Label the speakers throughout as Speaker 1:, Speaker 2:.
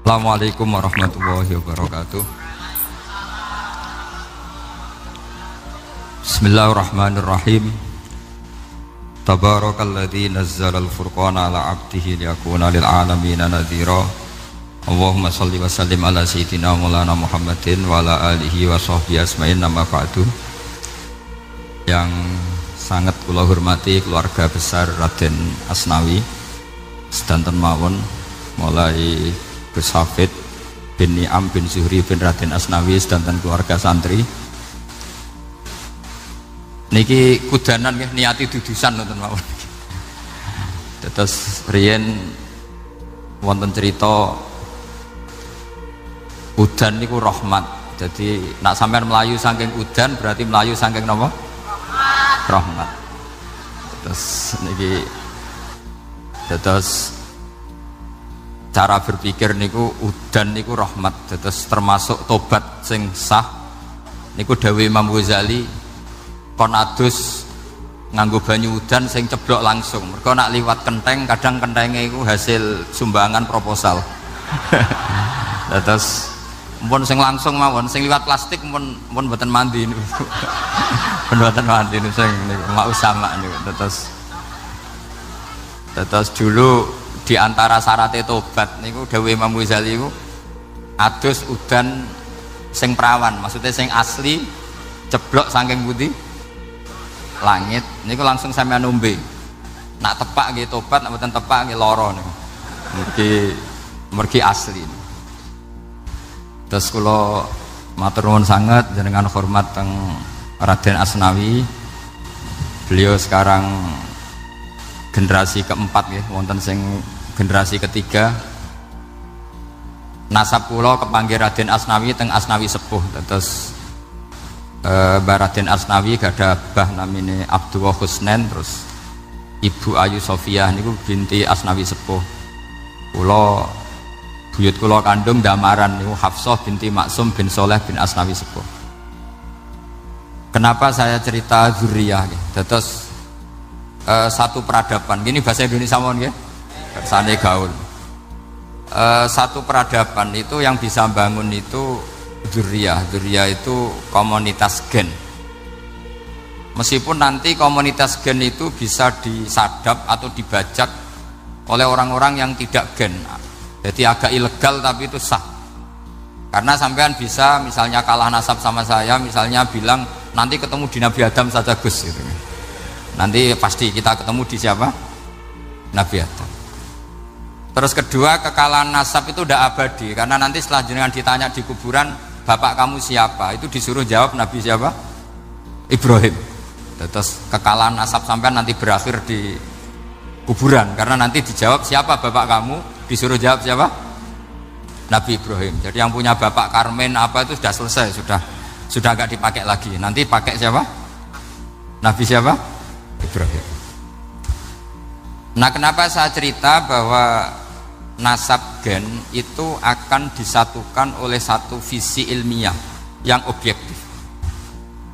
Speaker 1: Assalamualaikum warahmatullahi wabarakatuh. Bismillahirrahmanirrahim. Tabarakalladzi nazzalal furqana ala 'abdihi liyakuna lil 'alamina nadhira. Allahumma shalli wa sallim ala sayyidina Maulana Muhammadin wa ala alihi wa sahbihi asma'in, nama ba'du. Yang sangat kula hormati keluarga besar Raden Asnawi sedanten mawon, mulai Gus Hafid bin Ni'am bin Zuhri bin Raden Asnawi sedanten keluarga santri niki kudanan nggih niati dudusan nonton mawon. Terus riyen wonten cerita udan niku rahmat. Jadi nak sampean melayu saking udan berarti melayu saking napa? Rahmat. Terus niki terus cara berpikir niku udan niku rahmat, terus termasuk tobat sing sah niku dawuh Imam Ghazali kon adus nganggo banyu udan sing ceblok langsung, mergo nak liwat kenteng kadang kentenge iku hasil sumbangan proposal. Terus mpun sing langsung mawon, sing liwat plastik mpun mboten mandi niku. Mboten mandi niku sing niku mak usama niku. Terus dulu di antara syaratnya tobat niku dawuh Imam Ghazali niku adus udan sing perawan, maksudnya sing asli ceblok saking putih langit niku langsung sampeyan nombe. Nak tepak nggih tobat, nak mboten tepak nggih lara niku. Mergi asli. Terus kula matur nuwun sanget jenengan hormat teng Raden Asnawi. Beliau sekarang generasi keempat ya, wonten sing generasi ketiga. Nasab kula kepanggih Raden Asnawi teng Asnawi sepuh. Terus Mbah Raden Asnawi gadah bah namine Abdullah Husnen, terus Ibu Ayu Sofiah niku binti Asnawi sepuh. Kula buyut kula kandung damaran niku Hafsah binti Maksum bin Soleh bin Asnawi sepuh. Kenapa saya cerita zuriyah nggih? Terus satu peradaban, gini bahasa Indonesia mohon ya, bersane gaul. Satu peradaban itu yang bisa bangun itu dzurriyah itu komunitas gen. Meskipun nanti komunitas gen itu bisa disadap atau dibajak oleh orang-orang yang tidak gen, jadi agak ilegal tapi itu sah. Karena sampean bisa misalnya kalah nasab sama saya, misalnya bilang nanti ketemu di Nabi Adam saja Gus gitu. Nanti pasti kita ketemu di siapa? Nabi Adam. Terus kedua, kekalahan nasab itu tidak abadi, karena nanti setelah jenengan ditanya di kuburan, bapak kamu siapa? Itu disuruh jawab Nabi siapa? Ibrahim. Terus kekalahan nasab sampean nanti berakhir di kuburan, karena nanti dijawab siapa bapak kamu, disuruh jawab siapa? Nabi Ibrahim. Jadi yang punya bapak Karmen apa itu sudah selesai, sudah gak dipakai lagi. Nanti pakai siapa? Nabi siapa? Ibrahim. Nah, kenapa saya cerita bahwa nasab gen itu akan disatukan oleh satu visi ilmiah yang objektif.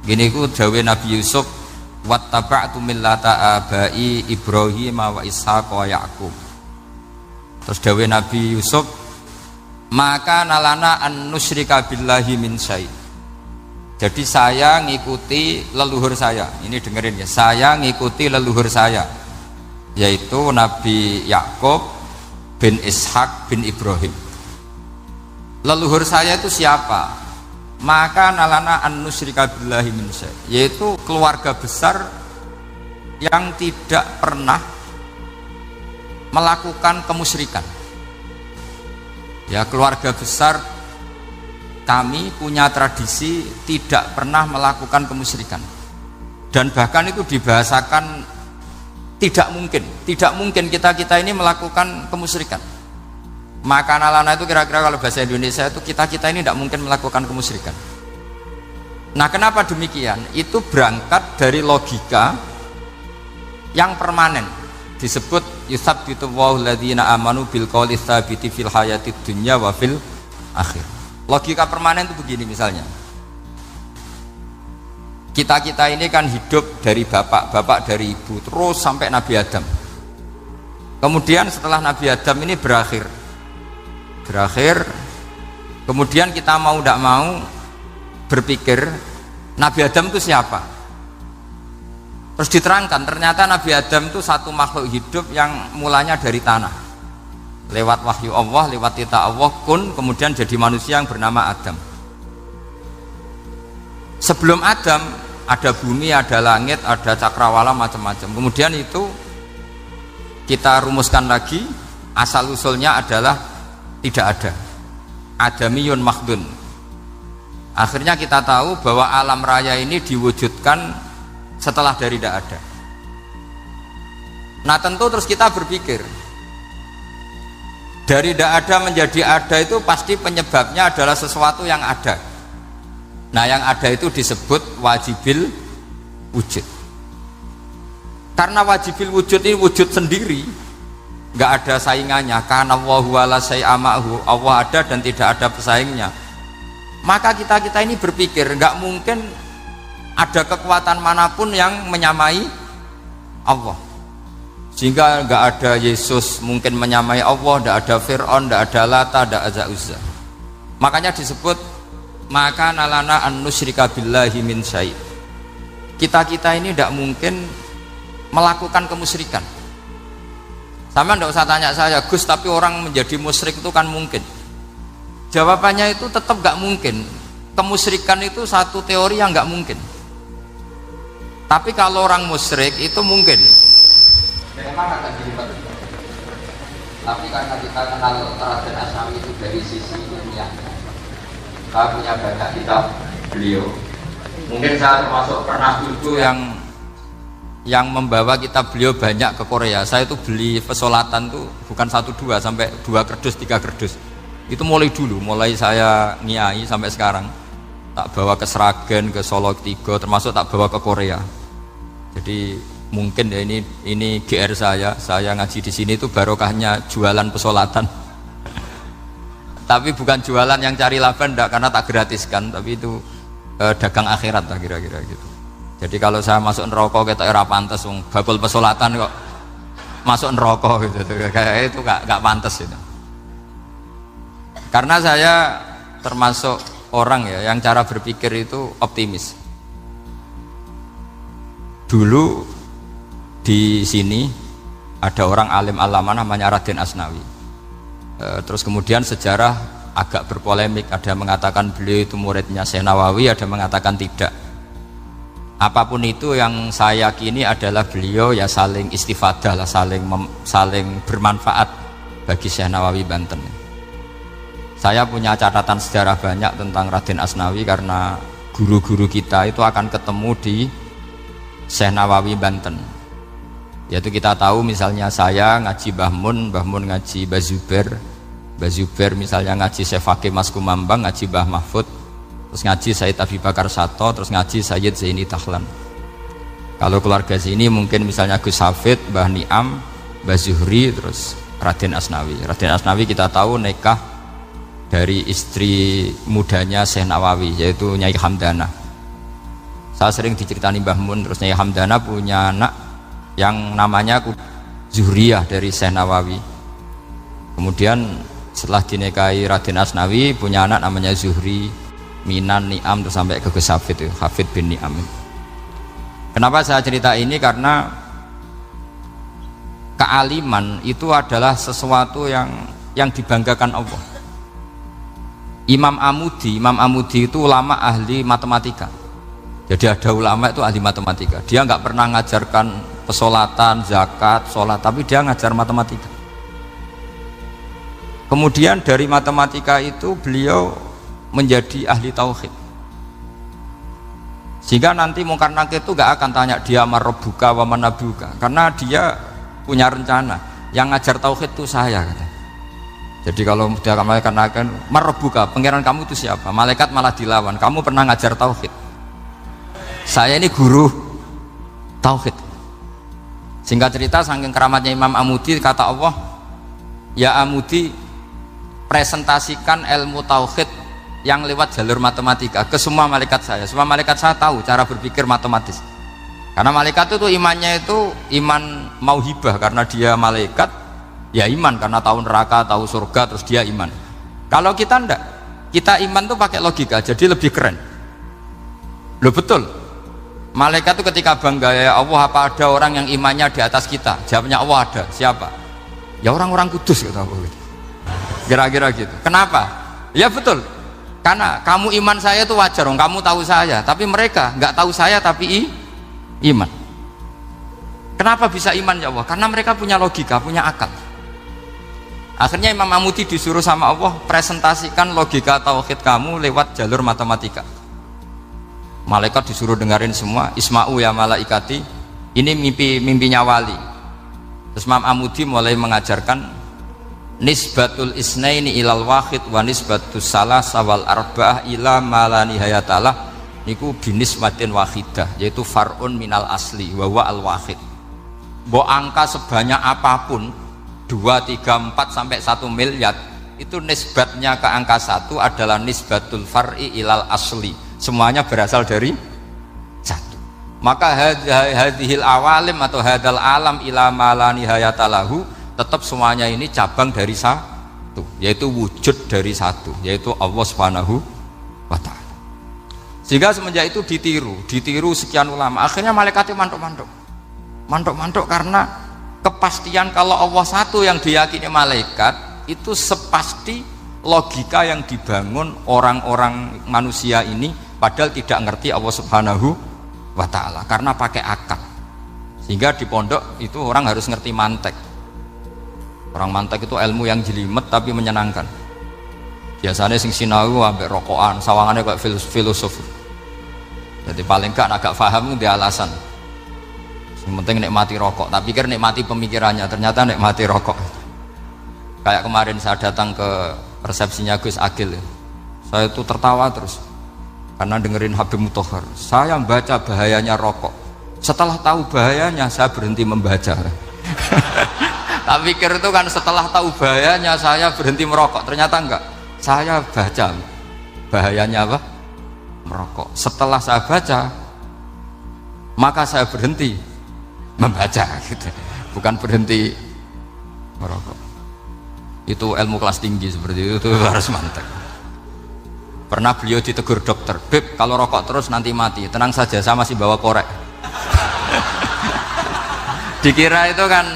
Speaker 1: Gini ku dawuh Nabi Yusuf, wattaba'tu millata abai Ibrahim wa Ishaq wa Yaqub. Terus dawuh Nabi Yusuf, maka nalana an nusyrika billahi min syai'. Jadi saya ngikuti leluhur saya. Ini dengerin ya, saya ngikuti leluhur saya, yaitu Nabi Yakub bin Ishak bin Ibrahim. Leluhur saya itu siapa? Maka nalana an nusyrika billahi min syai', yaitu keluarga besar yang tidak pernah melakukan kemusyrikan. Ya, keluarga besar kami punya tradisi tidak pernah melakukan kemusyrikan, dan bahkan itu dibahasakan tidak mungkin kita ini melakukan kemusyrikan. Maka nalana itu kira-kira kalau bahasa Indonesia itu kita ini tidak mungkin melakukan kemusyrikan. Nah, kenapa demikian? Itu berangkat dari logika yang permanen, disebut yusabbitu Allahu alladzina amanu bil qouli tsabiti fil hayatid dunya wa fil akhir. Logika permanen itu begini, misalnya kita ini kan hidup dari bapak dari ibu terus sampai Nabi Adam. Kemudian setelah Nabi Adam ini berakhir, berakhir. Kemudian kita mau tidak mau berpikir Nabi Adam itu siapa? Terus diterangkan ternyata Nabi Adam itu satu makhluk hidup yang mulanya dari tanah, lewat wahyu Allah, lewat titah Allah kun, kemudian jadi manusia yang bernama Adam. Sebelum Adam ada bumi, ada langit, ada cakrawala, macam-macam. Kemudian itu kita rumuskan lagi, asal usulnya adalah tidak ada, adamiyun makhdun. Akhirnya kita tahu bahwa alam raya ini diwujudkan setelah dari tidak ada. Nah tentu terus kita berpikir, dari tidak ada menjadi ada itu pasti penyebabnya adalah sesuatu yang ada. Nah yang ada itu disebut wajibil wujud. Karena wajibil wujud ini wujud sendiri, nggak ada saingannya. Karena Allahu wala syai'amahu, Allah ada dan tidak ada pesaingnya. Maka kita ini berpikir nggak mungkin ada kekuatan manapun yang menyamai Allah, sehingga nggak ada Yesus mungkin menyamai Allah, nggak ada Fir'aun, nggak ada Lata, nggak ada Uzza. Makanya disebut maka nalana an nusyrika billahi min syai'. Kita ini tidak mungkin melakukan kemusyrikan. Sama nggak usah tanya saya, Gus, tapi orang menjadi musyrik itu kan mungkin. Jawabannya itu tetap nggak mungkin. Kemusyrikan itu satu teori yang nggak mungkin. Tapi kalau orang musyrik itu mungkin. Memang akan dilibat. Tapi karena kita kenal Raden Asnawi itu dari sisi ilmiah, saya punya banyak kitab beliau. Mungkin saya termasuk pernah dulu yang membawa kitab beliau banyak ke Korea. Saya itu beli pesolatan tuh bukan 1-2 sampai 2 kerdus, 3 kerdus. Itu mulai dulu, mulai saya ngiai sampai sekarang. Tak bawa ke Sragen, ke Solo 3, termasuk tak bawa ke Korea. Jadi mungkin ya ini GR saya ngaji di sini itu barokahnya jualan pesolatan. Tapi bukan jualan yang cari laba enggak, karena tak gratiskan, tapi itu dagang akhirat lah kira-kira gitu. Jadi kalau saya masuk neraka kita era pantas, bakul pesolatan kok masuk neraka gitu, kayak itu gak pantas itu. Karena saya termasuk orang ya yang cara berpikir itu optimis. Dulu di sini ada orang alim alama namanya Raden Asnawi. Terus kemudian sejarah agak berpolemik, ada mengatakan beliau itu muridnya Syekh Nawawi, ada mengatakan tidak. Apapun itu yang saya yakini adalah beliau ya saling istifadah lah, saling bermanfaat bagi Syekh Nawawi Banten. Saya punya catatan sejarah banyak tentang Raden Asnawi karena guru-guru kita itu akan ketemu di Syekh Nawawi Banten. Yaitu kita tahu misalnya saya ngaji Mbah Mun ngaji Mbah Zubair misalnya ngaji Syekh Fakih Mas Kumambang, ngaji Mbah Mahfud, terus ngaji Sayyid Abi Bakar Sato, terus ngaji Sayyid Zaini Tahlan. Kalau keluarga sini mungkin misalnya Gus Hafid, Mbah Niam, Mbah Zuhri, terus Raden Asnawi. Raden Asnawi kita tahu nikah dari istri mudanya Syekh Nawawi, yaitu Nyai Hamdana. Saya sering diceritani Mbah Mun, terus Nyai Hamdana punya anak yang namanya Zuhriyah dari Syekh Nawawi. Kemudian setelah dinikahi Raden Asnawi punya anak namanya Zuhri, Minan, Niam, terus sampai ke Gus Hafid, Hafid bin Niam. Kenapa saya cerita ini? Karena kealiman itu adalah sesuatu yang dibanggakan Allah. Imam Amudi itu ulama ahli matematika. Jadi ada ulama itu ahli matematika. Dia nggak pernah ngajarkan pesolatan, zakat, sholat, tapi dia ngajar matematika. Kemudian dari matematika itu beliau menjadi ahli tauhid. Sehingga nanti Mungkar Nakir itu nggak akan tanya dia marabbuka wa manabuka, karena dia punya rencana. Yang ngajar tauhid itu saya, kata. Jadi kalau dia malaikat akan marabbuka, pangeran kamu itu siapa? Malaikat malah dilawan. Kamu pernah ngajar tauhid? Saya ini guru tauhid. Singkat cerita, saking keramatnya Imam Amudi, kata Allah, ya Amudi, presentasikan ilmu tauhid yang lewat jalur matematika ke semua malaikat saya. Semua malaikat saya tahu cara berpikir matematis. Karena malaikat itu imannya itu iman mauhibah, karena dia malaikat, ya iman karena tahu neraka, tahu surga, terus dia iman. Kalau kita ndak, kita iman tuh pakai logika, jadi lebih keren. Loh betul. Malaikat tuh ketika bangga, ya Allah, apa ada orang yang imannya di atas kita? Jawabnya Allah ada. Siapa? Ya orang-orang kudus, kata Allah. Kira-kira gitu. Kenapa? Ya betul. Karena kamu iman saya itu wajar, kamu tahu saya, tapi mereka nggak tahu saya tapi iman. Kenapa bisa iman ya Allah? Karena mereka punya logika, punya akal. Akhirnya Imam Amudi disuruh sama Allah presentasikan logika tauhid kamu lewat jalur matematika. Malaikat disuruh dengerin semua, isma'u ya malaikati, ini mimpinya wali. Terus Imam Amudi mulai mengajarkan nisbatul isnaini ilal wahid wa nisbatus salasa wal arba'ah ila ma la nihayatalah niku binisbatin wahidah, yaitu far'un minal asli wa huwa al wahid. Mbok angka sebanyak apapun 2, 3, 4 sampai 1 miliar itu nisbatnya ke angka 1 adalah nisbatul far'i ilal asli, semuanya berasal dari 1. Maka hadhil awalim atau hadal alam ila ma la nihayatalahu, tetap semuanya ini cabang dari 1, yaitu wujud dari 1, yaitu Allah Subhanahu wa ta'ala. Sehingga semenjak itu ditiru sekian ulama, akhirnya malaikatnya mantuk karena kepastian kalau Allah satu yang diyakini malaikat itu sepasti logika yang dibangun orang-orang manusia ini, padahal tidak ngerti Allah Subhanahu wa ta'ala karena pakai akal. Sehingga di pondok itu orang harus ngerti mantek. Orang mantek itu ilmu yang jelimet tapi menyenangkan. Biasanya sing sinau ambek rokokan, sawangannya kayak filosof. Jadi paling gak agak paham dia alasan. Yang penting nikmati rokok, tak pikir nikmati pemikirannya, ternyata nikmati rokok. Kayak kemarin saya datang ke resepsinya Gus Agil, saya itu tertawa terus karena dengerin Habib Mutahar. Saya membaca bahayanya rokok, setelah tahu bahayanya saya berhenti membaca. Tak pikir itu kan setelah tahu bahayanya saya berhenti merokok, ternyata enggak, saya baca bahayanya apa? Merokok. Setelah saya baca maka saya berhenti membaca gitu, bukan berhenti merokok. Itu ilmu kelas tinggi seperti itu harus mantap. Pernah beliau ditegur dokter, Beb kalau rokok terus nanti mati. Tenang saja, saya masih bawa korek. Dikira itu kan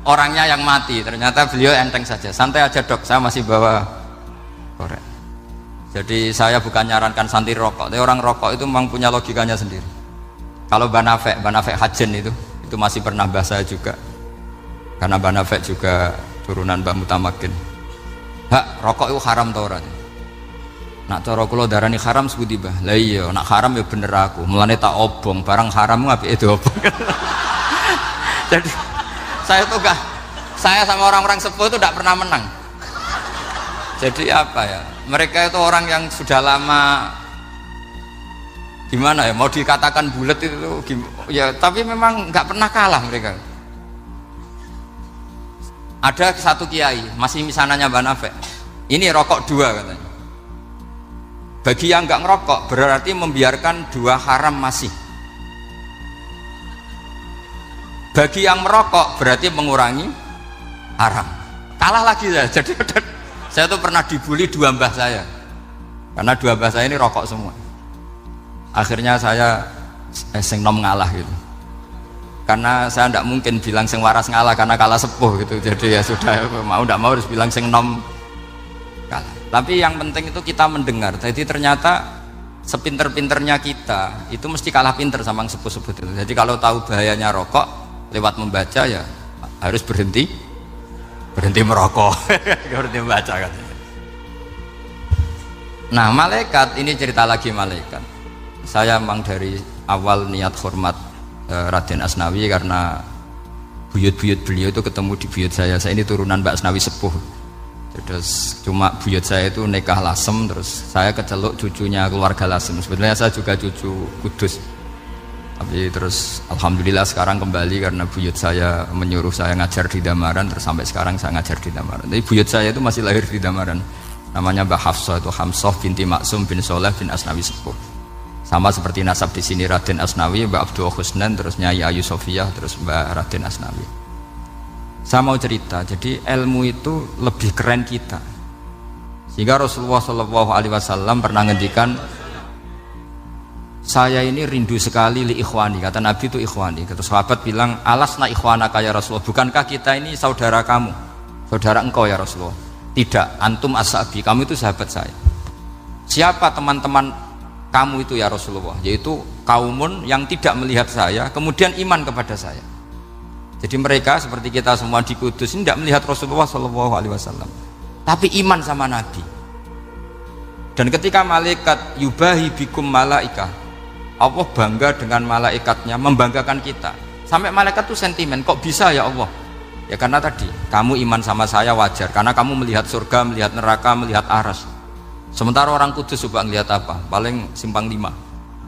Speaker 1: orangnya yang mati, ternyata beliau enteng saja, santai aja dok, saya masih bawa korek. Jadi saya bukan nyarankan santai rokok, tapi orang rokok itu memang punya logikanya sendiri. Kalau Banafek Hajen itu masih pernah bahasa juga, karena Banafek juga turunan Mbah Mutamakin. Hak rokok itu haram tau ora? Nak cara kula darani haram sebuti bah. Lah iya, nak haram ya bener aku. Mulane tak obong, barang haram apike diobong. Jadi saya sama orang-orang sepuh itu tidak pernah menang. Jadi apa ya? Mereka itu orang yang sudah lama, gimana ya, mau dikatakan bulat itu ya, tapi memang nggak pernah kalah mereka. Ada satu kiai masih misananya Banafek, ini rokok 2 katanya. Bagi yang nggak ngerokok berarti membiarkan 2 haram masih. Bagi yang merokok berarti mengurangi haram. Kalah lagi ya. Jadi saya tuh pernah dibully 2 mbah saya, karena 2 mbah saya ini rokok semua. Akhirnya saya sing nom ngalah gitu, karena saya tidak mungkin bilang sing waras ngalah karena kalah sepuh gitu. Jadi ya sudah, mau tidak mau harus bilang sing nom kalah. Tapi yang penting itu kita mendengar. Jadi ternyata sepinter-pinternya kita itu mesti kalah pinter sama yang sepuh-sepuh itu. Jadi kalau tahu bahayanya rokok lewat membaca ya harus berhenti merokok. Berhenti membaca katanya. Nah malaikat ini cerita lagi malaikat. Saya memang dari awal niat hormat Raden Asnawi karena buyut-buyut beliau itu ketemu di buyut saya. Saya ini turunan Mbak Asnawi sepuh. Terus cuma buyut saya itu nikah Lasem, terus saya keceluk cucunya keluarga Lasem. Sebenarnya saya juga cucu Kudus. Tapi terus alhamdulillah sekarang kembali karena buyut saya menyuruh saya ngajar di Damaran, terus sampai sekarang saya ngajar di Damaran. Tapi buyut saya itu masih lahir di Damaran. Namanya Mbak Hafsah, itu Hamsah binti Maksum bin Soleh bin Asnawi sepuh. Sama seperti nasab di sini Raden Asnawi, Mbak Abdul Husnan, terus Nyai Ayu Sofiyah, terus Mbak Raden Asnawi. Saya mau cerita, jadi ilmu itu lebih keren kita. Sehingga Rasulullah SAW pernah ngendikan, saya ini rindu sekali li ikhwani, kata Nabi itu ikhwani. Kata sahabat bilang, alasna ikhwanaka ya Rasulullah, bukankah kita ini saudara kamu, saudara engkau ya Rasulullah? Tidak, antum ashabi, kamu itu sahabat saya. Siapa teman-teman kamu itu ya Rasulullah? Yaitu kaumun yang tidak melihat saya kemudian iman kepada saya. Jadi mereka seperti kita semua di Kudus ini tidak melihat Rasulullah SAW, tapi iman sama Nabi. Dan ketika malaikat yubahi bikum malaika, Allah bangga dengan malaikatnya, membanggakan kita. Sampai malaikat itu sentimen, kok bisa ya Allah? Ya karena tadi, kamu iman sama saya wajar, karena kamu melihat surga, melihat neraka, melihat aras. Sementara orang Kudus coba ngelihat apa? Paling simpang 5,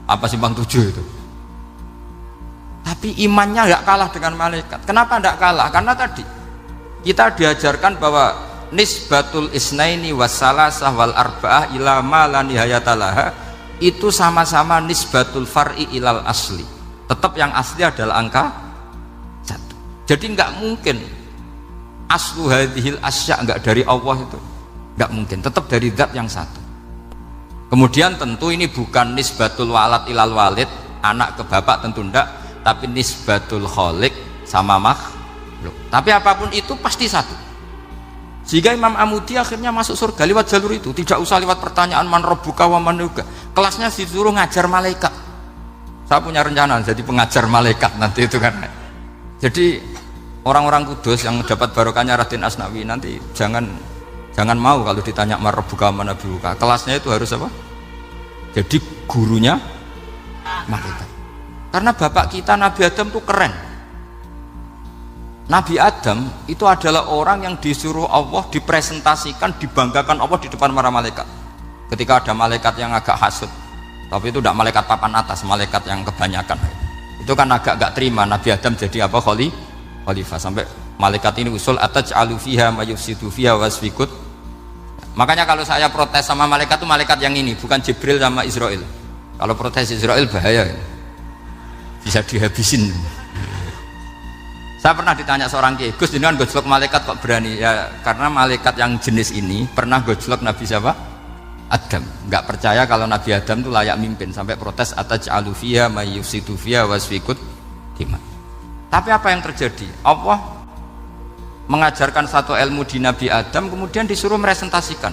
Speaker 1: apa simpang 7 itu. Tapi imannya nggak kalah dengan malaikat. Kenapa nggak kalah? Karena tadi kita diajarkan bahwa nisbatul isnaini wassalasah wal arba'ah ila ma la nihayatalaha itu sama-sama nisbatul far'i ilal asli. Tetap yang asli adalah angka 1. Jadi nggak mungkin aslu hadhil asya nggak dari Allah itu, nggak mungkin. Tetap dari zat yang satu. Kemudian tentu ini bukan nisbatul walad ilal walid, anak ke bapak, tentu enggak. Tapi nisbatul khaliq sama makhluk. Tapi apapun itu pasti satu. Sehingga Imam Amudi akhirnya masuk surga lewat jalur itu, tidak usah lewat pertanyaan man rabbuka wa man nuka. Kelasnya disuruh ngajar malaikat. Saya punya rencana jadi pengajar malaikat nanti itu kan. Jadi orang-orang Kudus yang dapat barokahnya Raden Asnawi nanti jangan mau kalau ditanya man rabbuka wa man nuka. Kelasnya itu harus apa? Jadi gurunya malaikat. Karena bapak kita Nabi Adam itu keren. Nabi Adam itu adalah orang yang disuruh Allah dipresentasikan, dibanggakan Allah di depan para malaikat. Ketika ada malaikat yang agak hasut, tapi itu tidak malaikat papan atas, malaikat yang kebanyakan. Itu kan agak gak terima Nabi Adam jadi apa? Khalifah. Sampai malaikat ini usul ataj'alu fiha ma yufsidu fiha wasfikut. Makanya kalau saya protes sama malaikat itu malaikat yang ini, bukan Jibril sama Israel. Kalau protes Israel bahaya. Bisa dihabisin. Saya pernah ditanya seorang kiai, Gus jenengan gojlok malaikat kok berani? Ya karena malaikat yang jenis ini pernah gojlok Nabi siapa? Adam. Nggak percaya kalau Nabi Adam itu layak mimpin, sampai protes ataj'alu fiha may yufsidu fiha wasfikut dima. Tapi apa yang terjadi? Allah mengajarkan satu ilmu di Nabi Adam, kemudian disuruh meresentasikan.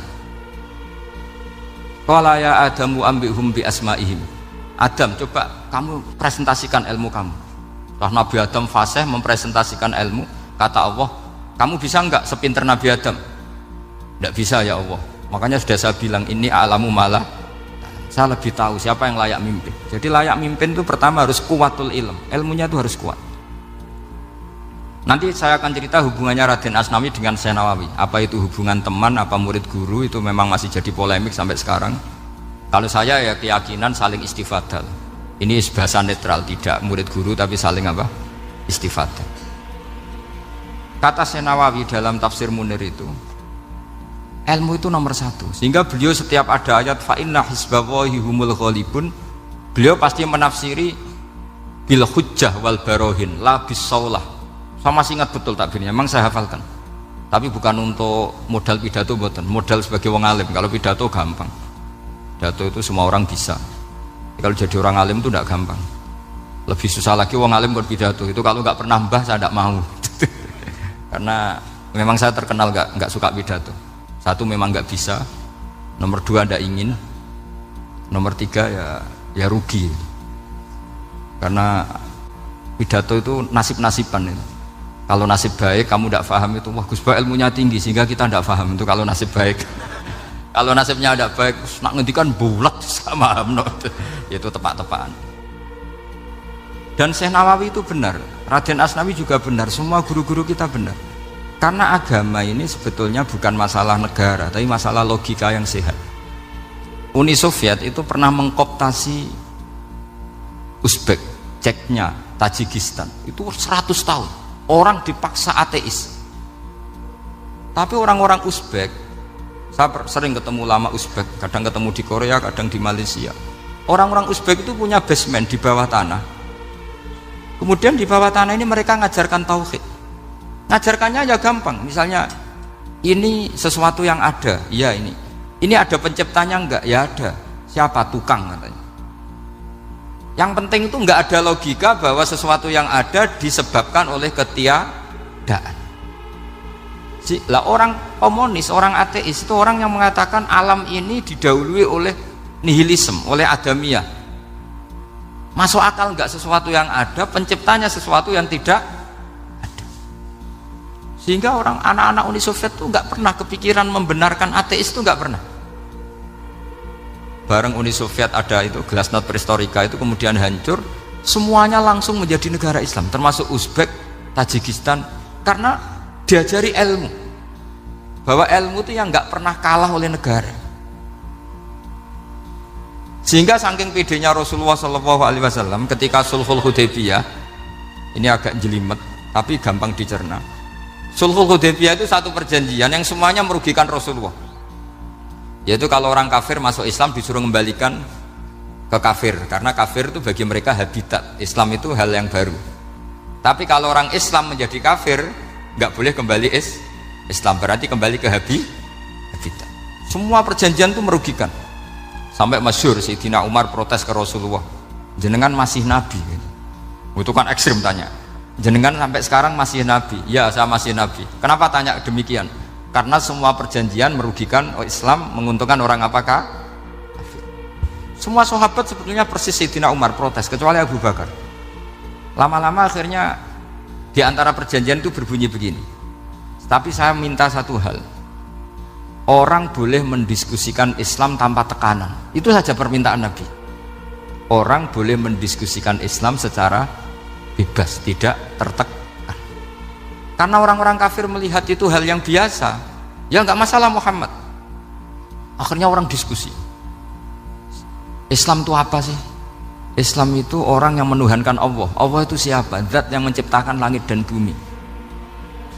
Speaker 1: Qala ya Adamu ambihum bi asma'ihim. Adam, coba kamu presentasikan ilmu kamu. Setelah Nabi Adam fasih mempresentasikan ilmu, kata Allah, kamu bisa enggak sepinter Nabi Adam? Enggak bisa ya Allah. Makanya sudah saya bilang, ini a'lamu malah, saya lebih tahu siapa yang layak mimpin. Jadi layak mimpin itu pertama harus kuwatul ilm, ilmunya itu harus kuat. Nanti saya akan cerita hubungannya Raden Asnawi dengan Syekh Nawawi. Apa itu hubungan teman, apa murid guru, itu memang masih jadi polemik sampai sekarang. Kalau saya ya keyakinan saling istifadal. Ini bahasa netral, tidak murid guru tapi saling apa? Istifadal. Kata Syekh Nawawi dalam tafsir Munir itu, ilmu itu nomor 1. Sehingga beliau setiap ada ayat fa inna hizballahi humul ghalibun, beliau pasti menafsiri bil hujjah wal barohin la bisaulah. Saya masih ingat betul takbirnya, memang saya hafalkan. Tapi bukan untuk modal pidato, mboten. Modal sebagai wong alim. Kalau pidato gampang. Pidato itu semua orang bisa. Kalau jadi orang alim itu tidak gampang. Lebih susah lagi wong alim buat pidato. Itu kalau nggak pernah mbah saya tidak mau. Karena memang saya terkenal nggak suka pidato. 1 memang nggak bisa. Nomor 2 tidak ingin. Nomor 3 ya rugi. Karena pidato itu nasib-nasiban itu. Kalau nasib baik kamu tidak paham itu, wah Gus Ba ilmunya tinggi sehingga kita tidak paham itu kalau nasib baik. Kalau nasibnya tidak baik, nak ngendikan bulat sama itu tepak-tepakan. Dan Syekh Nawawi itu benar, Raden Asnawi juga benar, semua guru-guru kita benar. Karena agama ini sebetulnya bukan masalah negara, tapi masalah logika yang sehat. Uni Soviet itu pernah mengkooptasi Uzbek, Ceknya, Tajikistan. Itu 100 tahun. Orang dipaksa ateis. Tapi orang-orang Uzbek, saya sering ketemu lama Uzbek, kadang ketemu di Korea, kadang di Malaysia. Orang-orang Uzbek itu punya basement di bawah tanah. Kemudian di bawah tanah ini mereka ngajarkan tauhid. Ngajarkannya ya gampang. Misalnya ini sesuatu yang ada, iya ini. Ini ada penciptanya enggak? Ya ada. Siapa? Tukang katanya. Yang penting itu enggak ada logika bahwa sesuatu yang ada disebabkan oleh ketiadaan. Lah orang komunis, orang ateis itu orang yang mengatakan alam ini didahului oleh nihilisme, oleh adamiyah. Masuk akal enggak sesuatu yang ada, penciptanya sesuatu yang tidak ada. Sehingga orang anak-anak Uni Soviet itu enggak pernah kepikiran membenarkan ateis, itu enggak pernah. Bareng Uni Soviet ada itu Glasnost Perestroika itu kemudian hancur, semuanya langsung menjadi negara Islam, termasuk Uzbek, Tajikistan, karena diajari ilmu, bahwa ilmu itu yang nggak pernah kalah oleh negara. Sehingga saking pedenya Rasulullah SAW ketika Sulhul Hudaybiyah, ini agak jelimet tapi gampang dicerna. Sulhul Hudaybiyah itu satu perjanjian yang semuanya merugikan Rasulullah, yaitu kalau orang kafir masuk Islam disuruh kembalikan ke kafir, karena kafir itu bagi mereka habitat, Islam itu hal yang baru. Tapi kalau orang Islam menjadi kafir nggak boleh kembali Islam, berarti kembali ke habitat. Semua perjanjian itu merugikan. Sampai masyhur Sayyidina Umar protes ke Rasulullah, jenengan masih nabi. Itu kan ekstrim tanya, jenengan sampai sekarang masih nabi? Ya, saya masih nabi. Kenapa tanya demikian? Karena semua perjanjian merugikan Islam, menguntungkan orang apakah? Kafir. Semua sahabat sebetulnya persis Sayyidina Umar protes, kecuali Abu Bakar. Lama-lama akhirnya di antara perjanjian itu berbunyi begini, tapi saya minta satu hal, orang boleh mendiskusikan Islam tanpa tekanan. Itu saja permintaan Nabi. Orang boleh mendiskusikan Islam secara bebas, tidak tertekan. Karena orang-orang kafir melihat itu hal yang biasa, ya nggak masalah Muhammad. Akhirnya orang diskusi, Islam itu apa sih? Islam itu orang yang menuhankan Allah. Allah itu siapa? Zat yang menciptakan langit dan bumi.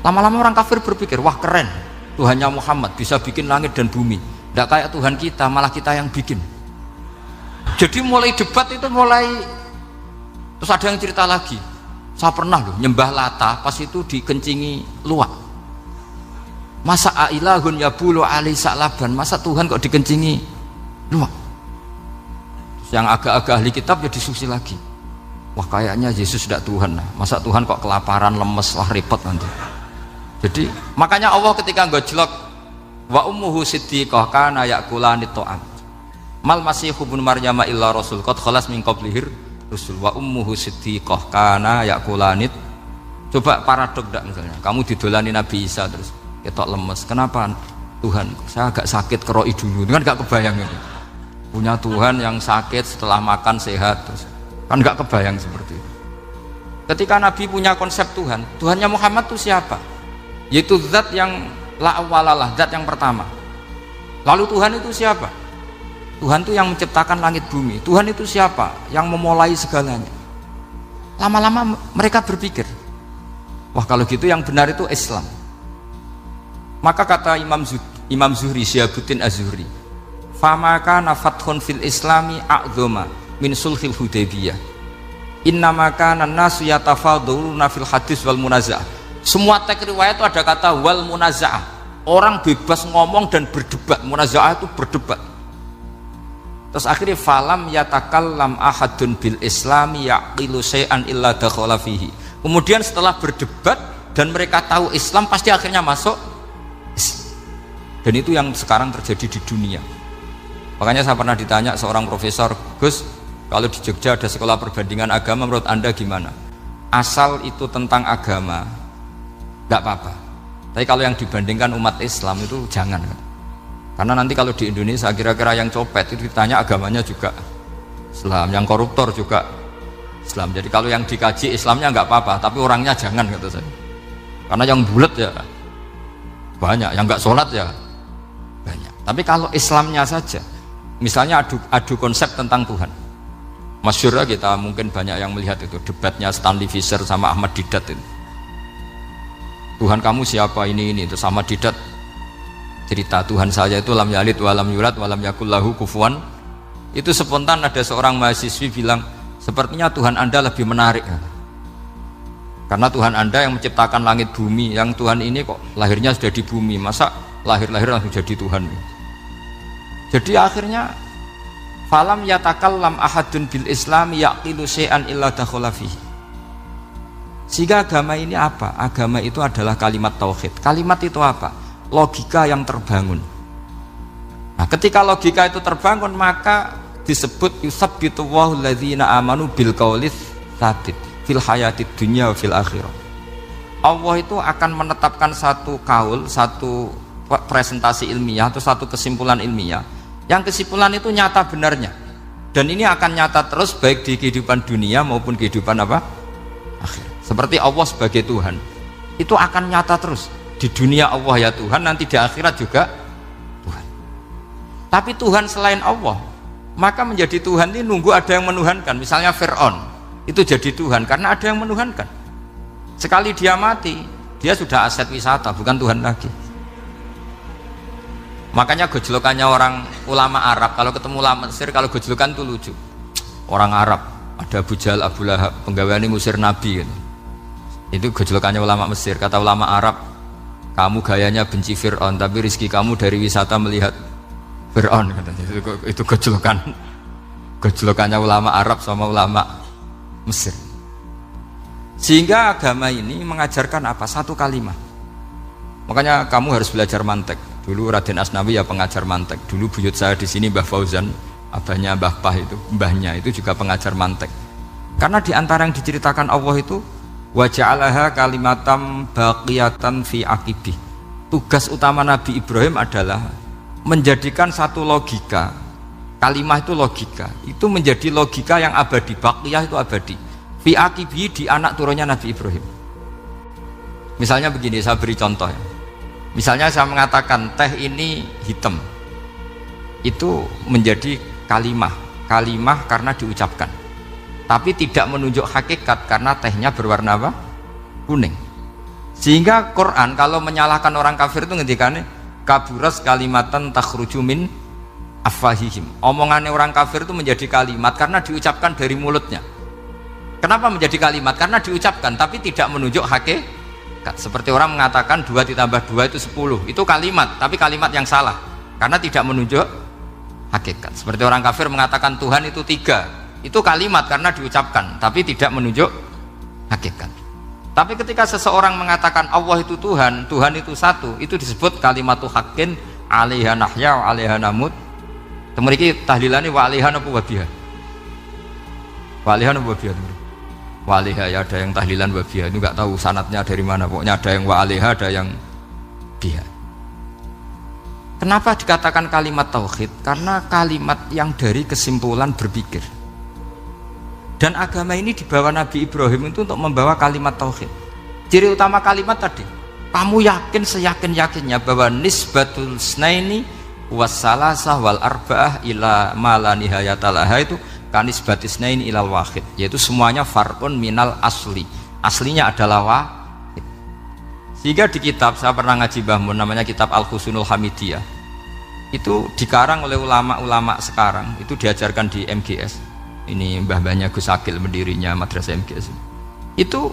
Speaker 1: Lama-lama orang kafir berpikir, wah keren, Tuhannya Muhammad bisa bikin langit dan bumi. Tidak kayak Tuhan kita, malah kita yang bikin. Jadi mulai debat itu terus ada yang cerita lagi, saya pernah loh nyembah Lata, pas itu dikencingi luwak. Masa ailahun yabulu ali sa'laban, masa Tuhan kok dikencingi luwak? Yang agak-agak ahli kitab ya diskusi lagi, wah kayaknya Yesus tidak Tuhan, masa Tuhan kok kelaparan, lemes, lah repot nanti. Jadi makanya Allah ketika gojlok wa ummuhu siddiqah kana yakulanit ta'am mal masihu ibnu maryam illa rasul qad khalas min qablihir rusul wa ummuhu siddiqah kana yakulanit. Coba paradok enggak, misalnya kamu didolani Nabi Isa terus ketok lemes, kenapa Tuhan saya agak sakit keroi dulu, kan gak kebayang itu. Punya Tuhan yang sakit setelah makan sehat, terus kan nggak kebayang seperti itu. Ketika Nabi punya konsep Tuhan, Tuhannya Muhammad itu siapa? Yaitu zat yang la awalalah, zat yang pertama. Lalu Tuhan itu siapa? Tuhan itu yang menciptakan langit bumi. Tuhan itu siapa? Yang memulai segalanya. Lama-lama mereka berpikir, wah kalau gitu yang benar itu Islam. Maka kata Imam Zuhri, Syihabuddin Az-Zuhri, famaka nafathun fil islami a'dzama min sulhil hudaybiyah innamaka nasu yatafadhuruna fil hadis wal munaza'ah. Semua teks riwayat itu ada kata wal munaza'ah, orang bebas ngomong dan berdebat. Munaza'ah itu berdebat. Terus akhirnya falam yatakallam ahadun bil islami yaqilu syai'an illa dakhala fihi. Kemudian setelah berdebat dan mereka tahu Islam, pasti akhirnya masuk Islam. Dan itu yang sekarang terjadi di dunia. Makanya saya pernah ditanya seorang profesor, Gus, kalau di Jogja ada sekolah perbandingan agama, menurut Anda gimana? Asal itu tentang agama, nggak apa-apa. Tapi kalau yang dibandingkan umat Islam itu jangan. Karena nanti kalau di Indonesia kira-kira yang copet itu ditanya agamanya juga Islam, yang koruptor juga Islam. Jadi kalau yang dikaji Islamnya nggak apa-apa, tapi orangnya jangan, kata saya. Karena yang bulat ya banyak, yang nggak sholat ya banyak. Tapi kalau Islamnya saja, misalnya adu konsep tentang Tuhan, masyhur kita mungkin banyak yang melihat itu debatnya Stanley Fischer sama Ahmad Didat itu. Tuhan kamu siapa ini terus sama Didat cerita Tuhan saya itu lam yalid walam yulad walam yakul lahu kufuwan. Itu spontan ada seorang mahasiswi bilang, sepertinya Tuhan Anda lebih menarik karena Tuhan Anda yang menciptakan langit bumi, yang Tuhan ini kok lahirnya sudah di bumi, masa lahir-lahir langsung jadi Tuhan. Jadi akhirnya falam yatakallam ahadun bil Islam yaqilu syai'an illa dakhala fihi. Sehingga agama ini apa? Agama itu adalah kalimat tauhid. Kalimat itu apa? Logika yang terbangun. Nah, ketika logika itu terbangun, maka disebut yusabbitu Allahu alladzina amanu bil qaulis tsabit fil hayatid dunya wa fil akhirah. Allah itu akan menetapkan satu kaul, satu presentasi ilmiah atau satu kesimpulan ilmiah yang kesimpulan itu nyata benarnya, dan ini akan nyata terus baik di kehidupan dunia maupun kehidupan apa? Akhir. Seperti Allah sebagai Tuhan itu akan nyata terus di dunia Allah ya Tuhan, nanti di akhirat juga Tuhan. Tapi Tuhan selain Allah, maka menjadi Tuhan ini nunggu ada yang menuhankan. Misalnya Fir'aun itu jadi Tuhan karena ada yang menuhankan. Sekali dia mati, dia sudah aset wisata, bukan Tuhan lagi. Makanya gejolokannya orang ulama Arab kalau ketemu ulama Mesir, kalau gejolokan itu lucu. Orang Arab ada Abu Jahal, Abu Lahab, penggaweane musir Nabi gitu. Itu gejolokannya ulama Mesir. Kata ulama Arab, kamu gayanya benci Fir'aun, tapi rizki kamu dari wisata melihat Fir'aun. Itu gejolokannya ulama Arab sama ulama Mesir. Sehingga agama ini mengajarkan apa? Satu kalimat. Makanya kamu harus belajar mantek. Dulu Raden Asnawi ya pengajar mantek. Dulu buyut saya di sini Mbah Fauzan, abahnya Mbah Pah itu, mbahnya itu juga pengajar mantek. Karena di antara yang diceritakan Allah itu wa ja'alaha kalimatam baqiyatan fi aqibih. Tugas utama Nabi Ibrahim adalah menjadikan satu logika. Kalimah itu logika. Itu menjadi logika yang abadi, baqiyah itu abadi. Fi aqibih, di anak turunnya Nabi Ibrahim. Misalnya begini, saya beri contoh ya. Misalnya saya mengatakan teh ini hitam, itu menjadi kalimah karena diucapkan, tapi tidak menunjuk hakikat karena tehnya berwarna apa? Kuning. Sehingga Quran kalau menyalahkan orang kafir itu ngendikannya kaburas kalimatan takhruju min afwahihim. Omongannya orang kafir itu menjadi kalimat karena diucapkan dari mulutnya. Kenapa menjadi kalimat? Karena diucapkan tapi tidak menunjuk hakikat. Seperti orang mengatakan 2 ditambah 2 itu 10, itu kalimat, tapi kalimat yang salah karena tidak menunjuk hakikat. Seperti orang kafir mengatakan Tuhan itu 3, itu kalimat karena diucapkan tapi tidak menunjuk hakikat. Tapi ketika seseorang mengatakan Allah itu Tuhan, Tuhan itu satu, itu disebut kalimatu haqqin 'alaiha nahya wa 'alaiha namut. Mriki tahlilane wa 'alaiha napa wa biha? Wa 'alaiha napa wa biha? Waliha ya, ada yang tahlilan wabiyah, itu nggak tahu sanatnya dari mana, pokoknya ada yang wa'aliha, ada yang biha. Kenapa dikatakan kalimat tauhid? Karena kalimat yang dari kesimpulan berpikir. Dan agama ini dibawa Nabi Ibrahim itu untuk membawa kalimat tauhid. Ciri utama kalimat tadi, kamu yakin seyakin-yakinnya bahwa nisbatul snaini wassalasah wal arba'ah ila ma la nihayatalaha itu kanisbatisnain ilal wahid, yaitu semuanya farqun minal asli, aslinya adalah wahid. Sehingga di kitab, saya pernah ngaji Mbah Mun, namanya kitab Al-Husunul Hamidiyah, itu dikarang oleh ulama-ulama sekarang, itu diajarkan di MGS, ini mbah-mbahnya Gus Akil pendirinya madrasah MGS, itu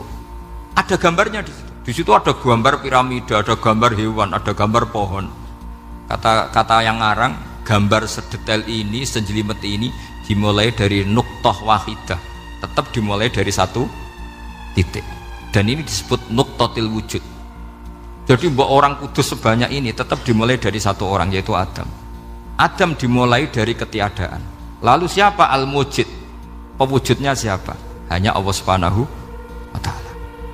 Speaker 1: ada gambarnya di situ. Di situ ada gambar piramida, ada gambar hewan, ada gambar pohon. Kata yang ngarang, gambar sedetail ini, sejelimet ini dimulai dari nuqtah wahidah, tetap dimulai dari satu titik, dan ini disebut nuqtatil wujud. Jadi mbok orang kudus sebanyak ini tetap dimulai dari satu orang, yaitu Adam. Adam dimulai dari ketiadaan. Lalu siapa al-mujid? Pewujudnya siapa? Hanya Allah Subhanahu wa ta'ala.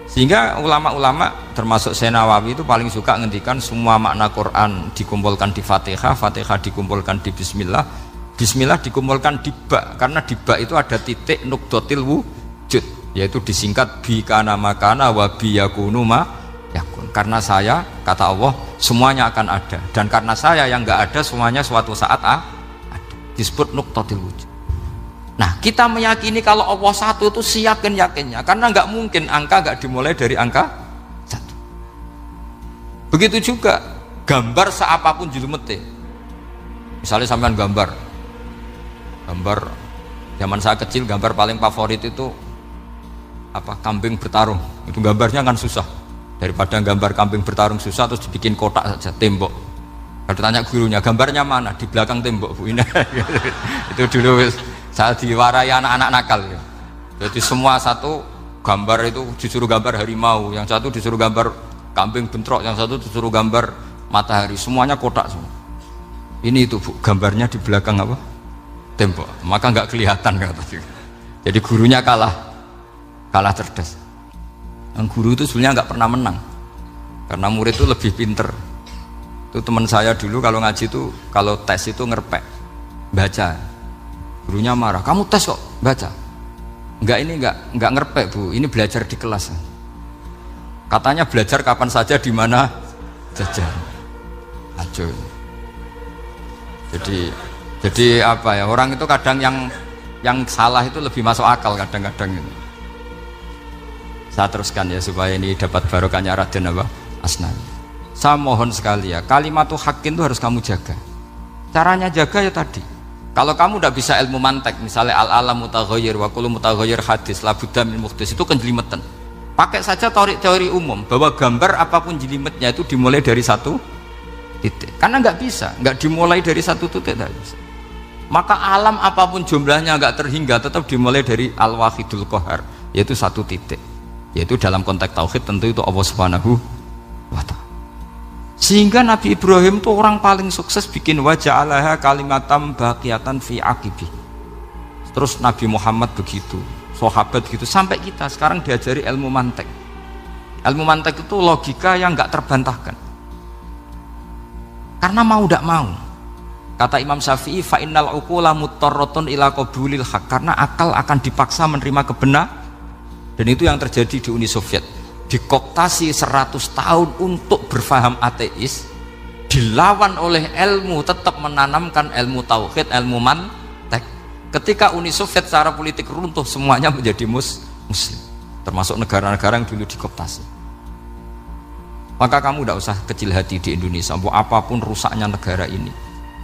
Speaker 1: Sehingga ulama-ulama termasuk Syekh Nawawi itu paling suka ngendikan semua makna Quran dikumpulkan di Fatihah, Fatihah dikumpulkan di Bismillah, Bismillah dikumpulkan di ba, karena di ba itu ada titik nuqtatil wujud, yaitu disingkat bi kana makana wa bi yakunu ma yakun. Karena saya, kata Allah, semuanya akan ada, dan karena saya yang enggak ada, semuanya suatu saat ada. Disebut nuqtatil wujud. Nah, kita meyakini kalau Allah satu itu seyakin-yakinnya, karena enggak mungkin angka enggak dimulai dari angka satu. Begitu juga gambar seapapun julumete. Misalnya sampean gambar zaman saya kecil, gambar paling favorit itu apa? Kambing bertarung. Itu gambarnya kan susah. Daripada gambar kambing bertarung susah terus dibikin kotak saja, tembok. Kalau tanya gurunya, gambarnya mana? Di belakang tembok Bu. Ini itu dulu saya diwarai anak-anak nakal ya. Jadi semua satu gambar itu disuruh gambar harimau, yang satu disuruh gambar kambing bentrok, yang satu disuruh gambar matahari, semuanya kotak semua. Ini itu Bu, gambarnya di belakang apa? Tembok. Maka nggak kelihatan kata dia. Jadi gurunya kalah cerdas. Yang guru itu sebenarnya nggak pernah menang, karena murid itu lebih pinter. Itu teman saya dulu kalau ngaji itu kalau tes itu ngerpek baca, gurunya marah, kamu tes kok baca? Enggak ngerpek Bu, ini belajar di kelas. Katanya belajar kapan saja di mana saja. Ajo. Jadi apa ya, orang itu kadang yang salah itu lebih masuk akal kadang-kadang itu. Saya teruskan ya supaya ini dapat barokahnya Raden apa? Asnawi. Saya mohon sekali ya, kalimat hakin itu harus kamu jaga. Caranya jaga ya tadi. Kalau kamu tidak bisa ilmu mantek, misalnya al-alam mutaghayyir wa kullu mutaghayyir hadis la budda min muhdits, itu kan jelimetan. Pakai saja teori umum bahwa gambar apapun jelimetnya itu dimulai dari satu titik. Karena nggak bisa, nggak dimulai dari satu titik tidak bisa. Maka alam apapun jumlahnya nggak terhingga tetap dimulai dari al-wahidul qahar, yaitu satu titik. Yaitu dalam konteks tauhid tentu itu Allah Subhanahu wa ta'ala. Sehingga Nabi Ibrahim itu orang paling sukses bikin waja'alaha kalimatam baqiyatan fi aqibi. Terus Nabi Muhammad begitu, sahabat gitu, sampai kita sekarang diajari ilmu mantek. Ilmu mantek itu logika yang nggak terbantahkan. Karena mau tidak mau. Kata Imam Syafi'i, fa innal uqula muttarratun ila qabulil haq, karena akal akan dipaksa menerima kebenaran. Dan itu yang terjadi di Uni Soviet. Dikooptasi 100 tahun untuk berfaham ateis, dilawan oleh ilmu, tetap menanamkan ilmu tauhid, ilmu mantek. Ketika Uni Soviet secara politik runtuh, semuanya menjadi muslim, termasuk negara-negara yang dulu dikooptasi. Maka kamu tidak usah kecil hati di Indonesia, apapun rusaknya negara ini,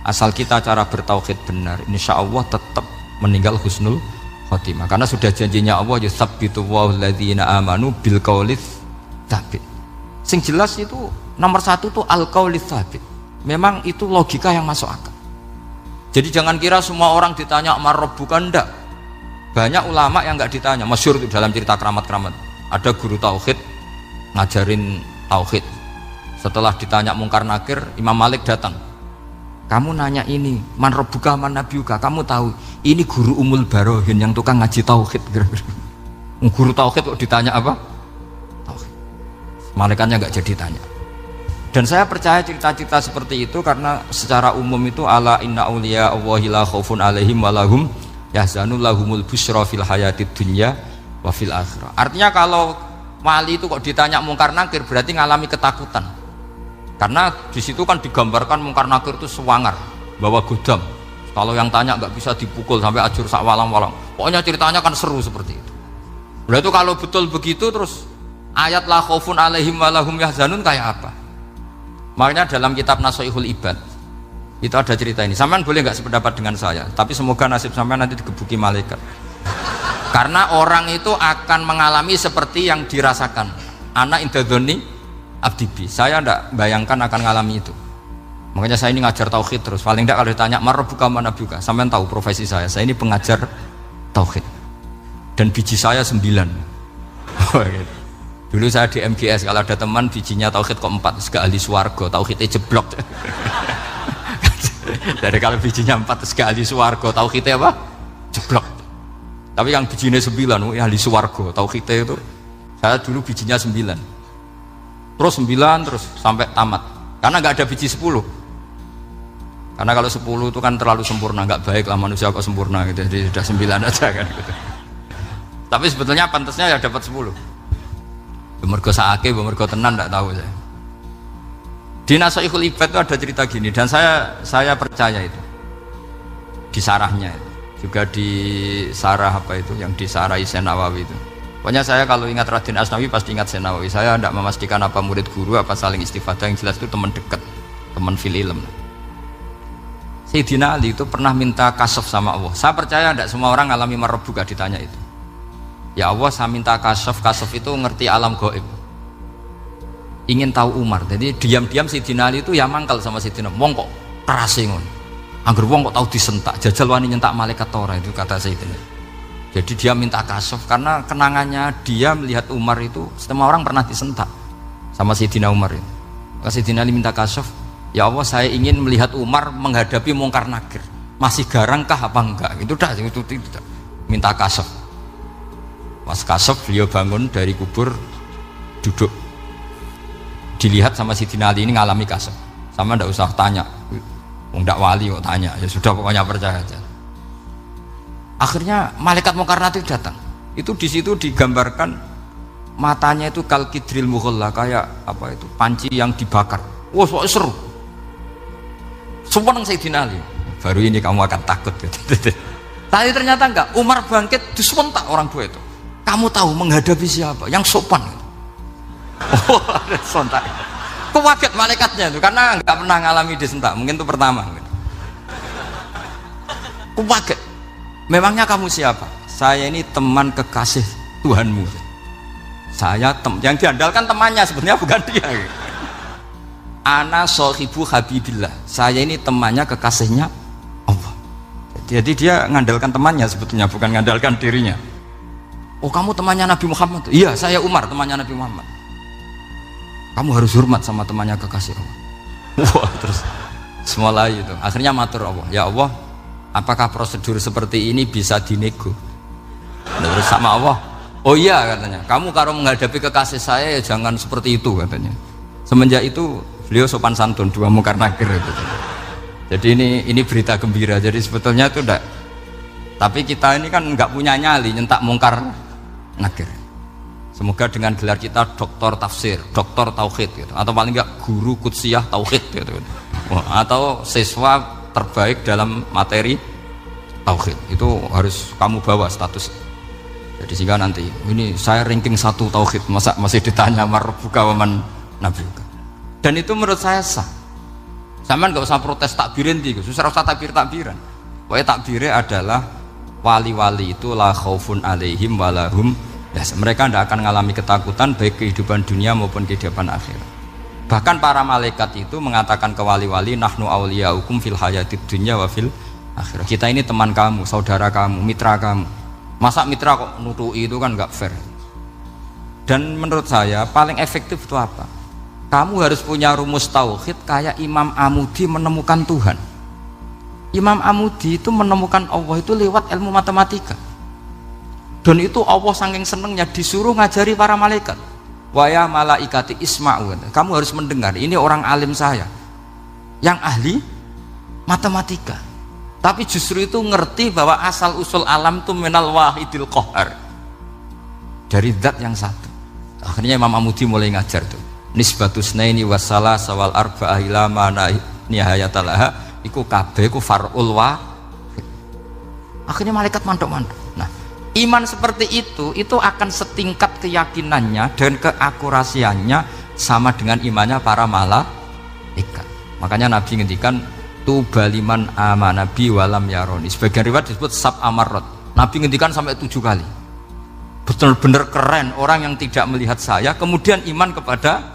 Speaker 1: asal kita cara bertauhid benar, insya Allah tetap meninggal husnul khotimah. Karena sudah janjinya Allah, yusabbitu walladzina amanu bil qaulits tsabit. Sing jelas itu nomor satu tuh al qaulits tsabit. Memang itu logika yang masuk akal. Jadi jangan kira semua orang ditanya marabbuka, enggak. Banyak ulama yang enggak ditanya. Masyhur itu dalam cerita keramat-keramat. Ada guru tauhid ngajarin tauhid. Setelah ditanya mungkar nakir, Imam Malik datang. Kamu nanya ini, man rabbuka man nabiyuka, kamu tahu ini guru Umul Barohin yang tukang ngaji tauhid. Guru tauhid kok ditanya apa? Tauhid. Malaikatnya nggak jadi tanya. Dan saya percaya cerita-cerita seperti itu karena secara umum itu ala inna auliya Allahi la khaufun alaihim walahum yahzanun lahumul busyra fil hayatid dunya wa fil akhirah. Artinya kalau wali itu kok ditanya mungkar nakir berarti ngalami ketakutan. Karena di situ kan digambarkan mungkar nakir itu sewangar, bawa godam. Kalau yang tanya nggak bisa dipukul sampai ajur sak walang-walang. Pokoknya ceritanya kan seru seperti itu. Berarti kalau betul begitu terus ayat la khaufun alaihim walahum yahzanun kayak apa? Makanya dalam kitab Nasoihul Ibad itu ada cerita ini. Sampean boleh nggak sependapat dengan saya, tapi semoga nasib sampean nanti digebuki malaikat. Karena orang itu akan mengalami seperti yang dirasakan. Ana indadzoni abdibi, saya tidak bayangkan akan ngalami itu. Makanya saya ini ngajar tauhid terus. Paling tidak kalau ditanya marabbuka man nabiyuka, sampean tahu profesi saya ini pengajar tauhid. Dan biji saya 9. Dulu saya di MGS, kalau ada teman bijinya tauhid kok 4, segala ahli swarga, tauhidnya jeblok. Dari kalau bijinya 4 segala ahli swarga, tauhidnya apa? Jeblok. Tapi yang bijinya 9, ahli swarga, tauhidnya itu saya dulu bijinya 9. Terus 9 terus sampai tamat. Karena nggak ada biji 10. Karena kalau 10 itu kan terlalu sempurna, nggak baik lah manusia kok sempurna gitu. Jadi sudah 9 aja kan gitu. Tapi sebetulnya pantasnya ya dapat 10. Mergo saake, mergo tenan enggak tahu saya. Di Nasoihul Ibad itu ada cerita gini dan saya percaya itu. Di sarahnya itu. Juga di sarah apa itu yang di sarah Syekh Nawawi itu. Pokoknya saya kalau ingat Raden Asnawi pasti ingat Syekh Nawawi. Saya tidak memastikan apa murid guru apa saling istifadah, yang jelas itu teman dekat, teman fil ilm. Sayyidina Ali itu pernah minta kasaf sama Allah. Saya percaya tidak semua orang ngalami marabbuka ditanya itu. Ya Allah, saya minta kasaf itu ngerti alam gaib. ingin tahu Umar. Jadi diam-diam Sayyidina Ali itu ya mangkal sama Sayyidina. Wong kok keras ngono. Angger wong kok tahu disentak, jajal wani nyentak malaikat ora, itu kata Sayyidina. Jadi dia minta kasuf karena kenangannya dia melihat Umar itu semua orang pernah disentak sama Sayyidina Umar itu. Maka Sayyidina Ali minta kasuf, ya Allah saya ingin melihat Umar menghadapi Mungkar Nakir. Masih garangkah apa enggak? Itu dah itu minta kasuf. Pas kasuf beliau bangun dari kubur, duduk, dilihat sama Sayyidina Ali ini ngalami kasuf. Sama ndak usah tanya, ndak wali kok tanya, ya sudah pokoknya percaya aja. Akhirnya malaikat Mungkar Nakir datang. Itu di situ digambarkan matanya itu kalkidril mughalla, kayak apa itu panci yang dibakar. Wah, seru. Semua nang Sayyidina Ali. Baru ini kamu akan takut gitu. Tapi ternyata enggak. Umar bangkit disewentak orang tua itu. Kamu tahu menghadapi siapa? Yang sopan. Oh, ada sontak. Kewaget malaikatnya itu karena enggak pernah ngalami disentak. Mungkin itu pertama. Kewaget. Memangnya kamu siapa? Saya ini teman kekasih Tuhanmu. Saya yang diandalkan temannya sebenarnya bukan dia. Ana sohibu habibillah. Saya ini temannya kekasihnya Allah. Jadi dia ngandalkan temannya sebetulnya, bukan ngandalkan dirinya. Oh kamu temannya Nabi Muhammad? Iya saya Umar temannya Nabi Muhammad. Kamu harus hormat sama temannya kekasih Allah. Wah terus semula itu. Akhirnya matur Allah. Ya Allah, apakah prosedur seperti ini bisa dinego? Terus sama Allah. Oh iya katanya. Kamu kalau menghadapi kekasih saya ya jangan seperti itu katanya. Semenjak itu beliau sopan santun, dua Mungkar Nakir itu. Jadi ini berita gembira. Jadi sebetulnya itu enggak. Tapi kita ini kan enggak punya nyali nyentak Mungkar Nakir. Semoga dengan gelar kita doktor tafsir, doktor tauhid gitu. Atau paling enggak guru kutsiyah tauhid gitu. Atau siswa terbaik dalam materi tauhid. Itu harus kamu bawa status. Jadi sehingga nanti ini saya ranking 1 tauhid, masa masih ditanya marbuka waman nabiuka. Dan itu menurut saya sah. Sampean enggak usah protes takbirin di, susah usah takbiran. Pokoknya takbirnya adalah wali-wali itu la khaufun alaihim walahum yahzanun. Mereka tidak akan mengalami ketakutan baik kehidupan dunia maupun kehidupan akhirat. Bahkan para malaikat itu mengatakan ke wali-wali nahnu awliyaukum fil hayatid dunya wa fil akhirah. Kita ini teman kamu, saudara kamu, mitra kamu. Masa mitra kok nutui itu kan enggak fair. Dan menurut saya paling efektif itu apa? Kamu harus punya rumus tauhid kayak Imam Amudi menemukan Tuhan. Imam Amudi itu menemukan Allah itu lewat ilmu matematika. Dan itu Allah saking senengnya disuruh ngajari para malaikat. Wa ya malaikati isma'u. Kamu harus mendengar, ini orang alim saya yang ahli matematika. Tapi justru itu ngerti bahwa asal usul alam itu minal wahidil qahar. Dari zat yang satu. Akhirnya Imam Amudi mulai ngajar tuh. Nisbatus naini wassalah sawal arba'ah ila mana nihayatalaha iku kabeh iku far'ul wahid. Akhirnya malaikat mantuk-mantuk. Nah, iman seperti itu akan setingkat keyakinannya dan keakurasiannya sama dengan imannya para malaikat. Makanya Nabi ngendikan tubaliman amanabi walam yaroni. Sebagian riwayat disebut sab amarot. Nabi ngendikan sampai 7 kali. Benar-benar keren orang yang tidak melihat saya kemudian iman kepada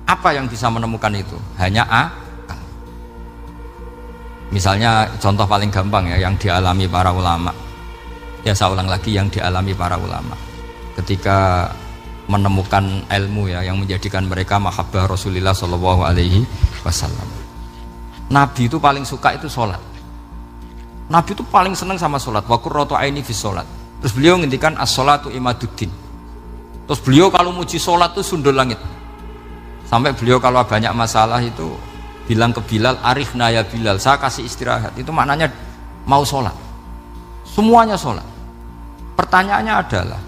Speaker 1: apa yang bisa menemukan itu? Hanya akal. Misalnya contoh paling gampang ya yang dialami para ulama. Ya saya ulang lagi yang dialami para ulama. Ketika menemukan ilmu ya yang menjadikan mereka mahabbah Rasulullah sallallahu alaihi wasallam. Nabi itu paling suka itu sholat. Nabi itu paling senang sama sholat. Wa qurratu aini fi sholat. Terus beliau ngendikan as-sholatu imaduddin. Terus beliau kalau muji sholat itu sundul langit. Sampai beliau kalau banyak masalah itu bilang ke Bilal, arifna ya Bilal, saya kasih istirahat. Itu maknanya mau sholat. Semuanya sholat. Pertanyaannya adalah,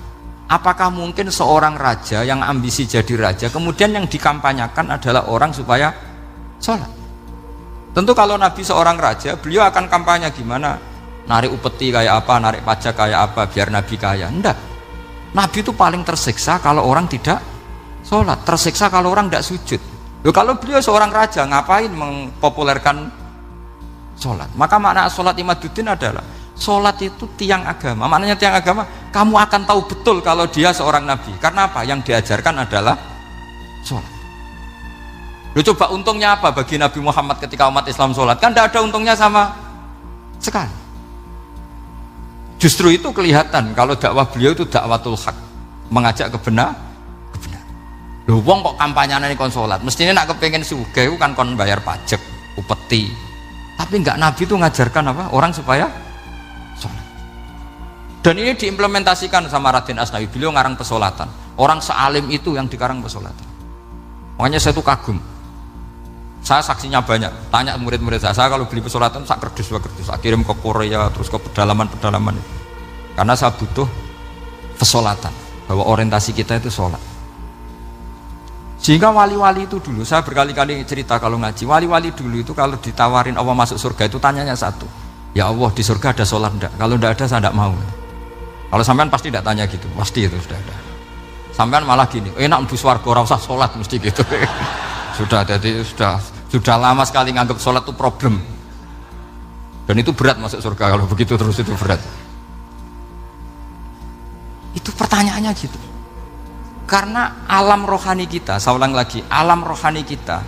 Speaker 1: apakah mungkin seorang raja yang ambisi jadi raja, kemudian yang dikampanyakan adalah orang supaya sholat? Tentu kalau Nabi seorang raja, beliau akan kampanye gimana? Narik upeti kayak apa, narik pajak kayak apa, biar Nabi kaya. Enggak. Nabi itu paling tersiksa kalau orang tidak sholat, tersiksa kalau orang tidak sujud. Loh, kalau beliau seorang raja, ngapain mengpopulerkan sholat? Maka makna sholat imaduddin adalah sholat itu tiang agama. Maknanya tiang agama, kamu akan tahu betul kalau dia seorang nabi. Karena apa? Yang diajarkan adalah sholat. Loh coba untungnya apa bagi Nabi Muhammad ketika umat Islam sholat? Kan tidak ada untungnya sama sekali. Justru itu kelihatan kalau dakwah beliau itu dakwatul haq, mengajak kebenaran. Loh wong kok kampanyane kon sholat, mestinya nak kepengen sugih kan kon bayar pajak, upeti. Tapi enggak, Nabi itu ngajarkan apa? Orang supaya sholat. Dan ini diimplementasikan sama Raden Asnawi, beliau ngarang pesolatan. Orang sealim itu yang dikarang pesolatan. Makanya saya tuh kagum. Saya saksinya banyak, tanya murid-murid saya kalau beli pesolatan sak kerdus, saya kirim ke Korea, terus ke pedalaman-pedalaman. Karena saya butuh pesolatan, bahwa orientasi kita itu sholat. Sehingga wali-wali itu dulu, saya berkali-kali cerita kalau ngaji, wali-wali dulu itu kalau ditawarin Allah masuk surga itu tanyanya satu, ya Allah di surga ada sholat enggak? Kalau enggak ada saya enggak mau. Kalau sampean pasti enggak tanya gitu, pasti itu sudah ada. Sampean malah gini, enak bus warga ora usah sholat mesti gitu. Sudah, jadi sudah lama sekali nganggap sholat itu problem. Dan itu berat masuk surga kalau begitu terus, itu berat. Itu pertanyaannya gitu. Karena alam rohani kita, saya ulang lagi, alam rohani kita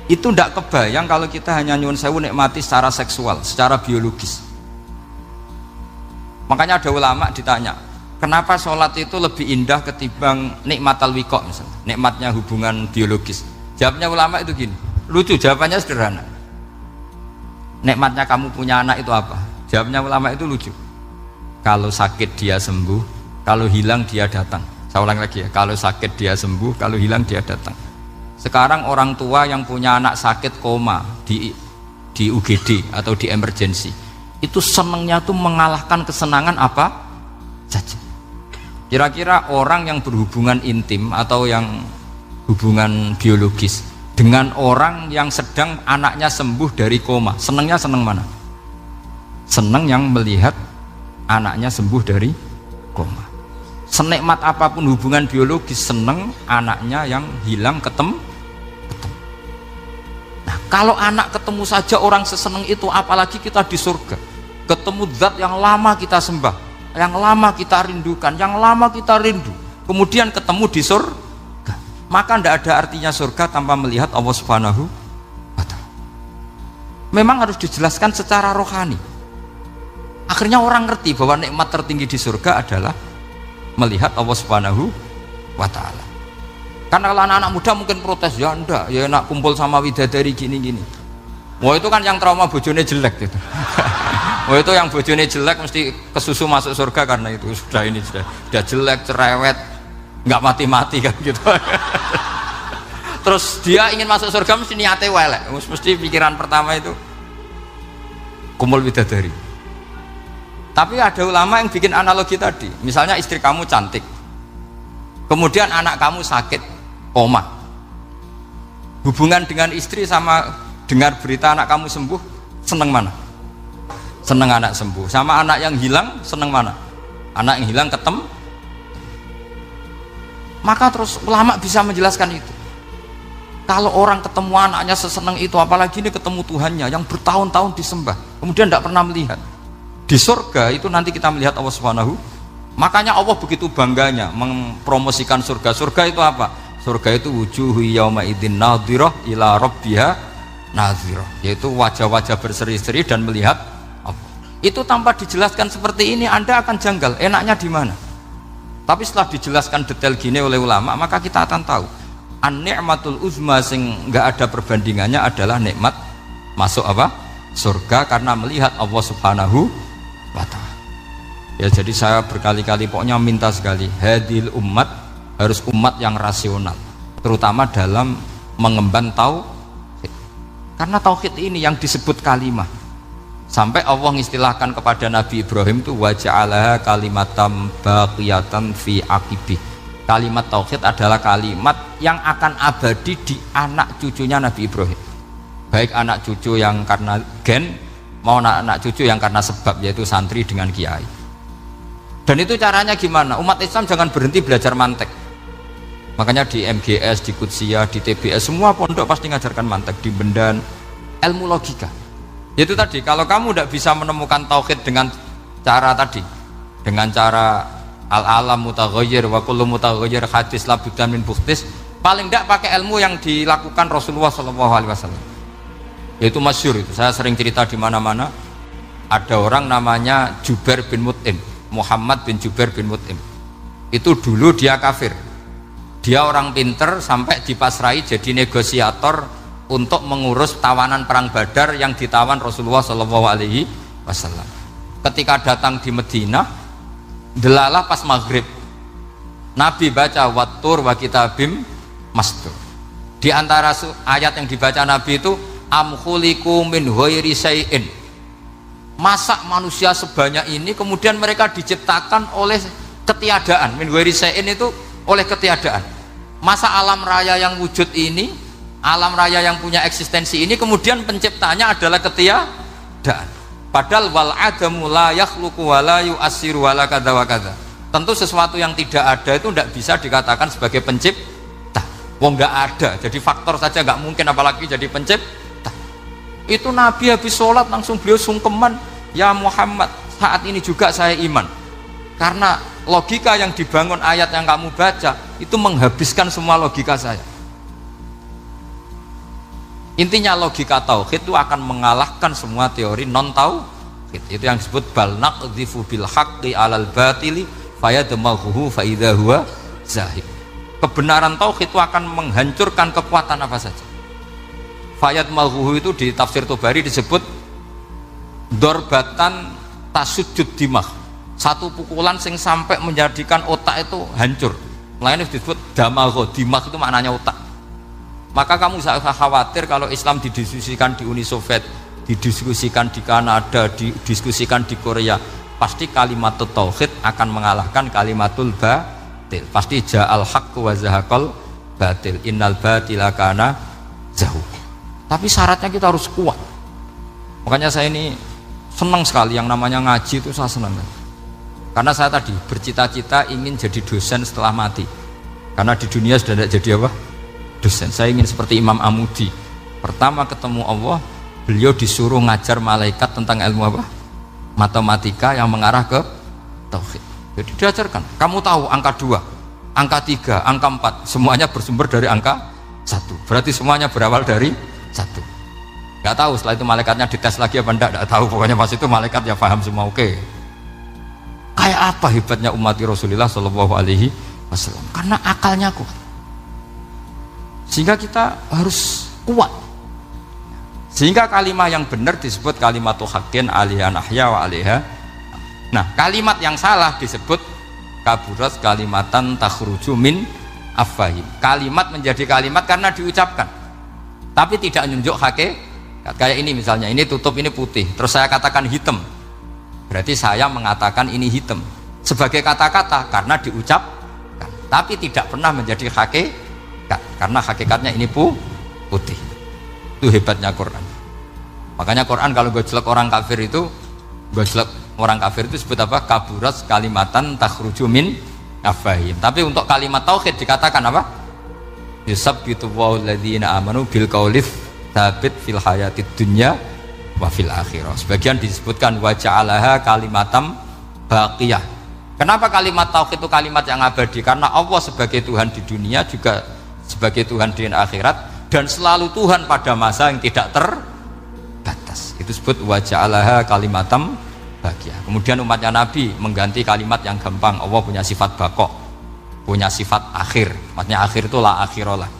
Speaker 1: itu tidak kebayang kalau kita hanya nyuwun sewu nikmati secara seksual, secara biologis. Makanya ada ulama ditanya, kenapa sholat itu lebih indah ketimbang nikmatal wiqo misalnya, nikmatnya hubungan biologis. Jawabnya ulama itu gini, lucu, jawabannya sederhana. Nikmatnya kamu punya anak itu apa? Jawabnya ulama itu lucu. Kalau sakit dia sembuh, kalau hilang dia datang. Saya ulang lagi ya, kalau sakit dia sembuh, kalau hilang dia datang. Sekarang orang tua yang punya anak sakit koma di UGD atau di emergency, itu senangnya tuh mengalahkan kesenangan apa saja. Kira-kira orang yang berhubungan intim atau yang hubungan biologis dengan orang yang sedang anaknya sembuh dari koma, senangnya senang mana? Senang yang melihat anaknya sembuh dari koma. Senikmat apapun hubungan biologis, seneng anaknya yang hilang ketemu. Nah, kalau anak ketemu saja orang seseneng itu, apalagi kita di surga, ketemu zat yang lama kita sembah, yang lama kita rindukan, yang lama kita rindu, kemudian ketemu di surga, maka tidak ada artinya surga tanpa melihat Allah Subhanahu wa Ta'ala. Memang harus dijelaskan secara rohani. Akhirnya orang ngerti bahwa nikmat tertinggi di surga adalah melihat Allah Subhanahu wa Ta'ala. Karena kalau anak-anak muda mungkin protes, ya enggak, ya enak kumpul sama widadari gini-gini. Wah itu kan yang trauma bojone jelek gitu. Wah itu yang bojone jelek mesti kesusu masuk surga karena itu sudah jelek, cerewet, nggak mati-mati kan gitu. Terus dia ingin masuk surga mesti niate welek, mesti pikiran pertama itu kumpul widadari. Tapi ada ulama yang bikin analogi tadi, misalnya istri kamu cantik, kemudian anak kamu sakit, koma. Hubungan dengan istri sama dengar berita anak kamu sembuh, seneng mana? Seneng anak sembuh. Sama anak yang hilang, seneng mana? Anak yang hilang ketemu. Maka terus ulama bisa menjelaskan itu. Kalau orang ketemu anaknya seseneng itu, apalagi ini ketemu Tuhannya yang bertahun-tahun disembah, kemudian tidak pernah melihat. Di surga itu nanti kita melihat Allah Subhanahu. Makanya Allah begitu bangganya mempromosikan surga. Surga itu apa? Surga itu wujuhu yauma idzin nadhirah ila rabbiha nadhirah, yaitu wajah-wajah berseri-seri dan melihat apa. Itu tanpa dijelaskan seperti ini Anda akan janggal, enaknya di mana? Tapi setelah dijelaskan detail gini oleh ulama, maka kita akan tahu an-ni'matul uzma sing enggak ada perbandingannya adalah nikmat masuk apa? Surga karena melihat Allah Subhanahu wa Ta'ala. Ya jadi saya berkali-kali pokoknya minta sekali, hadil umat harus umat yang rasional, terutama dalam mengemban tauhid. Karena tauhid ini yang disebut kalimah. Sampai Allah mengistilahkan kepada Nabi Ibrahim itu wa ja'alaha kalimatam baqiyatan fi aqibih. Kalimat tauhid adalah kalimat yang akan abadi di anak cucunya Nabi Ibrahim. Baik anak cucu yang karena gen mau anak cucu yang karena sebab, yaitu santri dengan kiai. Dan itu caranya gimana? Umat Islam jangan berhenti belajar mantek. Makanya di MGS, di Qudsiyah, di TBS semua pondok pasti ngajarkan mantek, di Bendan, ilmu logika. Itu tadi, kalau kamu tidak bisa menemukan tauhid dengan cara tadi, dengan cara al-alam mutaghayyir wa kullu mutaghayyir hadis la budda min bukhtis, paling tidak pakai ilmu yang dilakukan Rasulullah SAW. Itu masyhur itu. Saya sering cerita di mana-mana. Ada orang namanya Jubair bin Mut'im, Muhammad bin Jubair bin Mut'im. Itu dulu dia kafir. Dia orang pinter sampai dipasrai jadi negosiator untuk mengurus tawanan perang Badar yang ditawan Rasulullah SAW. Ketika datang di Madinah, delalah pas maghrib, Nabi baca wattur wa kitabim mastur. Di antara ayat yang dibaca Nabi itu am khuliqu min ghairi syai'in. Masa manusia sebanyak ini kemudian mereka diciptakan oleh ketiadaan. Min ghairi syai'in itu oleh ketiadaan. Masa alam raya yang wujud ini, alam raya yang punya eksistensi ini kemudian penciptanya adalah ketiadaan. Padahal wal adamu la yakhluqu wa la yu'assiru wa la kadza wa kadza. Tentu sesuatu yang tidak ada itu tidak bisa dikatakan sebagai pencipta. Wong nggak ada, jadi faktor saja nggak mungkin apalagi jadi pencipta. Itu Nabi habis sholat langsung beliau sungkeman, ya Muhammad, saat ini juga saya iman. Karena logika yang dibangun ayat yang kamu baca itu menghabiskan semua logika saya. Intinya logika tauhid itu akan mengalahkan semua teori non tauhid. Itu yang disebut bal naqdhifu bil haqqi 'alal batili fayadmaghuhu fa idza huwa zahid. Kebenaran tauhid itu akan menghancurkan kekuatan apa saja. Fayadmaghuhu itu di tafsir Tobari disebut dorbatan tasujud dimah. Satu pukulan sing sampai menjadikan otak itu hancur. Lainnya disebut damagho, dimah itu maknanya otak. Maka kamu usah khawatir kalau Islam didiskusikan di Uni Soviet, didiskusikan di Kanada, didiskusikan di Korea, pasti kalimat tauhid akan mengalahkan kalimatul batil. Pasti ja'al haqqu wa zahaqal batil, innal batila kana zahuq. Tapi syaratnya kita harus kuat. Makanya saya ini senang sekali yang namanya ngaji itu, saya senang. Karena saya tadi bercita-cita ingin jadi dosen setelah mati. Karena di dunia sudah tidak jadi apa? Dosen. Saya ingin seperti Imam Amudi. Pertama ketemu Allah, beliau disuruh ngajar malaikat tentang ilmu apa? Matematika yang mengarah ke tauhid. Jadi diajarkan, kamu tahu angka 2, angka 3, angka 4, semuanya bersumber dari angka 1. Berarti semuanya berawal dari 1. Gak tahu setelah itu malaikatnya dites lagi apa enggak, tahu. Pokoknya pas itu malaikat ya paham semua. Oke. Kayak apa hebatnya umat Rasulullah Shallallahu Alaihi Wasallam? Karena akalnya kuat. Sehingga kita harus kuat. Sehingga kalimat yang benar disebut kalimatu haqqin 'alaiha nahya wa 'alaiha. Nah, kalimat yang salah disebut kaburat kalimatan takhruju min afwahim. Kalimat menjadi kalimat karena diucapkan, tapi tidak menunjuk hakikat. Kayak ini misalnya, ini tutup, ini putih, terus saya katakan hitam, berarti saya mengatakan ini hitam sebagai kata-kata karena diucapkan, tapi tidak pernah menjadi hakikat karena hakikatnya ini putih. Itu hebatnya Quran. Makanya Quran kalau gue jelek orang kafir itu, gue jelek orang kafir itu sebut apa? Kaburat kalimatan takhruju min afwahim. Tapi untuk kalimat tauhid dikatakan apa? Yusabbitu walladzina amanu bil qaulif tsabit fil hayatid dunya wa fil akhirah. Sebagian disebutkan wa ja'alaha kalimatam baqiyah. Kenapa kalimat tauhid itu kalimat yang abadi? Karena Allah sebagai Tuhan di dunia juga sebagai Tuhan di akhirat, dan selalu Tuhan pada masa yang tidak terbatas. Itu disebut wa ja'alaha kalimatam baqiyah. Kemudian umatnya Nabi mengganti kalimat yang gampang. Allah punya sifat baqo, punya sifat akhir. Maksudnya akhir itu la akhirah.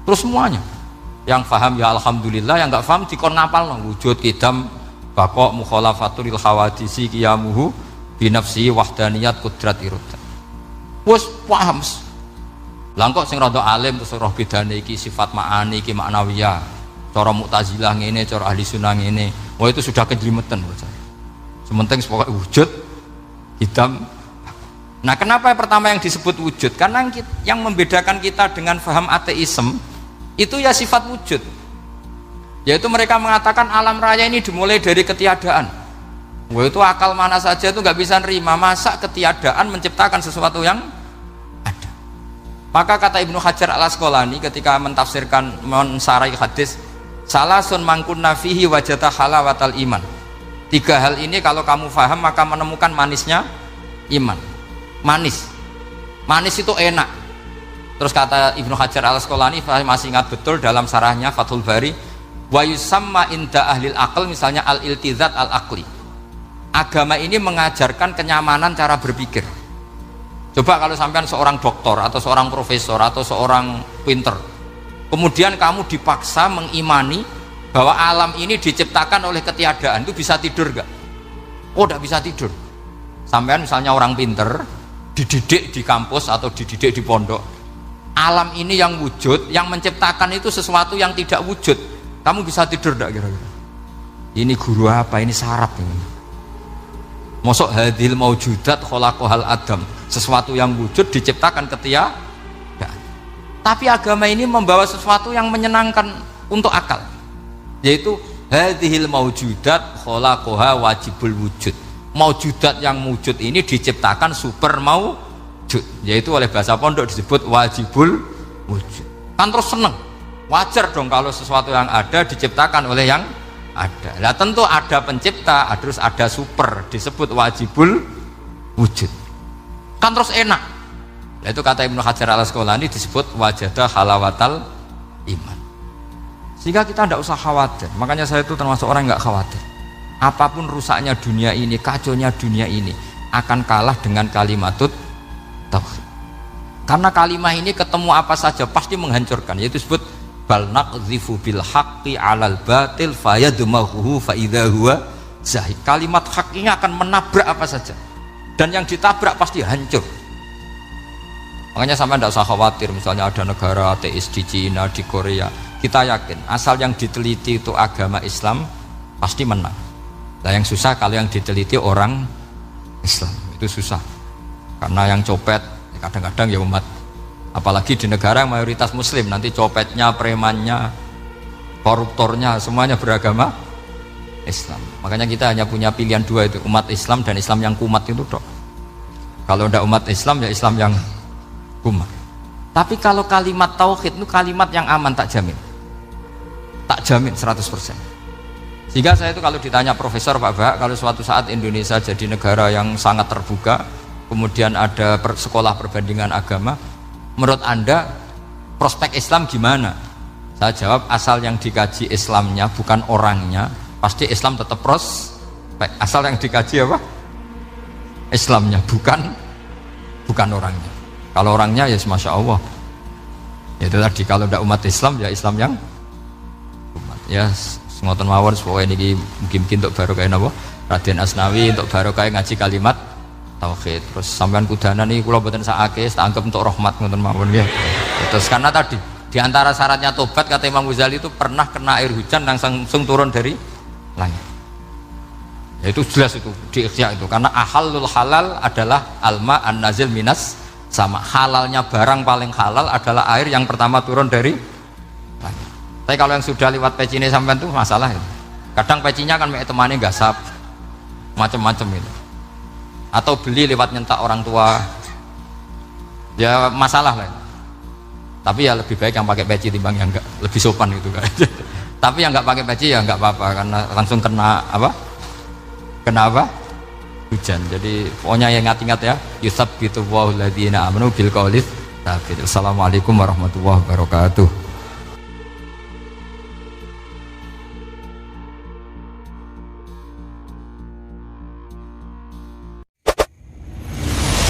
Speaker 1: Terus semuanya yang paham ya alhamdulillah, yang enggak paham dikon ngapal wujud kidam baqo mukhalafatul hawadisi qiyamuhu binafsi wahdaniyat kudrat irada. Wes paham. Lah kok sing rada alim terus roh bedane iki sifat ma'ani iki maknawiyah. Cara Mu'tazilah ngene, cara ahli sunnah ngene. Wah itu sudah kejlimetan bocah. Sementing pokok wujud hitam. Nah, kenapa pertama yang disebut wujud? Karena yang membedakan kita dengan paham ateisme itu ya sifat wujud. Yaitu mereka mengatakan alam raya ini dimulai dari ketiadaan. Wah itu akal mana saja itu nggak bisa nerima, masa ketiadaan menciptakan sesuatu yang ada. Maka kata Ibnu Hajar al-Asqalani ketika mentafsirkan mensarai hadis, salasun mangkunna fihi wajata halawatal iman. 3 hal ini kalau kamu faham maka menemukan manisnya iman. Manis itu enak. Terus kata Ibnu Hajar Al-Asqalani, saya masih ingat betul dalam sarahnya Fathul Bari, wa yusamma inda ahlil aql, misalnya al-iltizat al-aqli. Agama ini mengajarkan kenyamanan cara berpikir. Coba kalau sampean seorang doktor atau seorang profesor atau seorang pinter, kemudian kamu dipaksa mengimani bahwa alam ini diciptakan oleh ketiadaan, itu bisa tidur gak? Oh, tidak bisa tidur. Sampean misalnya orang pinter, dididik di kampus atau dididik di pondok, alam ini yang wujud, yang menciptakan itu sesuatu yang tidak wujud, kamu bisa tidur gak kira-kira? Ini guru apa? Ini sarap ini. Mosok hadil maujudat khalaqahal adam, sesuatu yang wujud diciptakan ketiadaan. Tapi agama ini membawa sesuatu yang menyenangkan untuk akal, yaitu hadhil maujudat khalaqaha wajibul wujud. Maujudat yang wujud ini diciptakan super maujud, yaitu oleh bahasa pondok disebut wajibul wujud. Kan terus seneng, wajar dong kalau sesuatu yang ada diciptakan oleh yang ada. Nah tentu ada pencipta, terus ada super, disebut wajibul wujud. Kan terus enak. Nah, itu kata Ibnu Hajar Al-Asqalani disebut wajadah halawatal iman. Sehingga kita tidak usah khawatir. Makanya saya itu termasuk orang yang nggak khawatir. Apapun rusaknya dunia ini, kacaunya dunia ini, akan kalah dengan kalimatut tauhid. Karena kalimat ini ketemu apa saja pasti menghancurkan. Yaitu disebut bal naqdhifu bil haqqi 'alal batil fayadmaghuhu fa idza huwa zahid. Kalimat hak ini akan menabrak apa saja, dan yang ditabrak pasti hancur. Makanya sampai tidak usah khawatir misalnya ada negara ateis di Cina, di Korea, kita yakin asal yang diteliti itu agama Islam pasti menang. Nah yang susah kalau yang diteliti orang Islam, itu susah karena yang copet kadang-kadang ya umat, apalagi di negara yang mayoritas muslim, nanti copetnya, premannya, koruptornya semuanya beragama Islam. Makanya kita hanya punya pilihan dua, itu umat Islam dan Islam yang kumat itu dok. Kalau tidak umat Islam ya Islam yang kumat. Tapi kalau kalimat tauhid itu kalimat yang aman, tak jamin 100%. Sehingga saya itu kalau ditanya profesor, Pak Bah, kalau suatu saat Indonesia jadi negara yang sangat terbuka, kemudian ada sekolah perbandingan agama, menurut Anda prospek Islam gimana? Saya jawab, asal yang dikaji Islamnya bukan orangnya, pasti Islam tetap prospek. Asal yang dikaji apa? Islamnya, bukan orangnya. Kalau orangnya ya Masya Allah, itu tadi, kalau tidak umat Islam ya Islam yang umat. Ya ngoten mawon, supaya ini mungkin untuk barokah napa Raden Asnawi, untuk barokah ngaji kalimat tauhid. Terus sampean kudanan nih kula mboten sakake, tak anggap untuk rahmat ngoten mawon ya. Terus karena tadi di antara syaratnya tobat kata Imam Ghazali itu pernah kena air hujan langsung turun dari langit. Ya itu jelas itu di Ikhya itu, karena ahalul halal adalah alma an-nazil minas sama. Halalnya barang paling halal adalah air yang pertama turun dari langit. Tapi kalau yang sudah lewat pecinya sampean itu masalah itu. Kadang pecinya kan mek temane gasap macam-macam itu. Atau beli lewat nyentak orang tua, ya masalah lah. Tapi ya lebih baik yang pakai peci timbang yang enggak, lebih sopan gitu kan. Tapi yang enggak pakai peci ya enggak apa-apa, karena langsung kena apa? Hujan. Jadi pokoknya yang ingat-ingat ya, yusabbitu Allahu alladziina aamanu bil qawli tsabit. Assalamualaikum warahmatullahi wabarakatuh.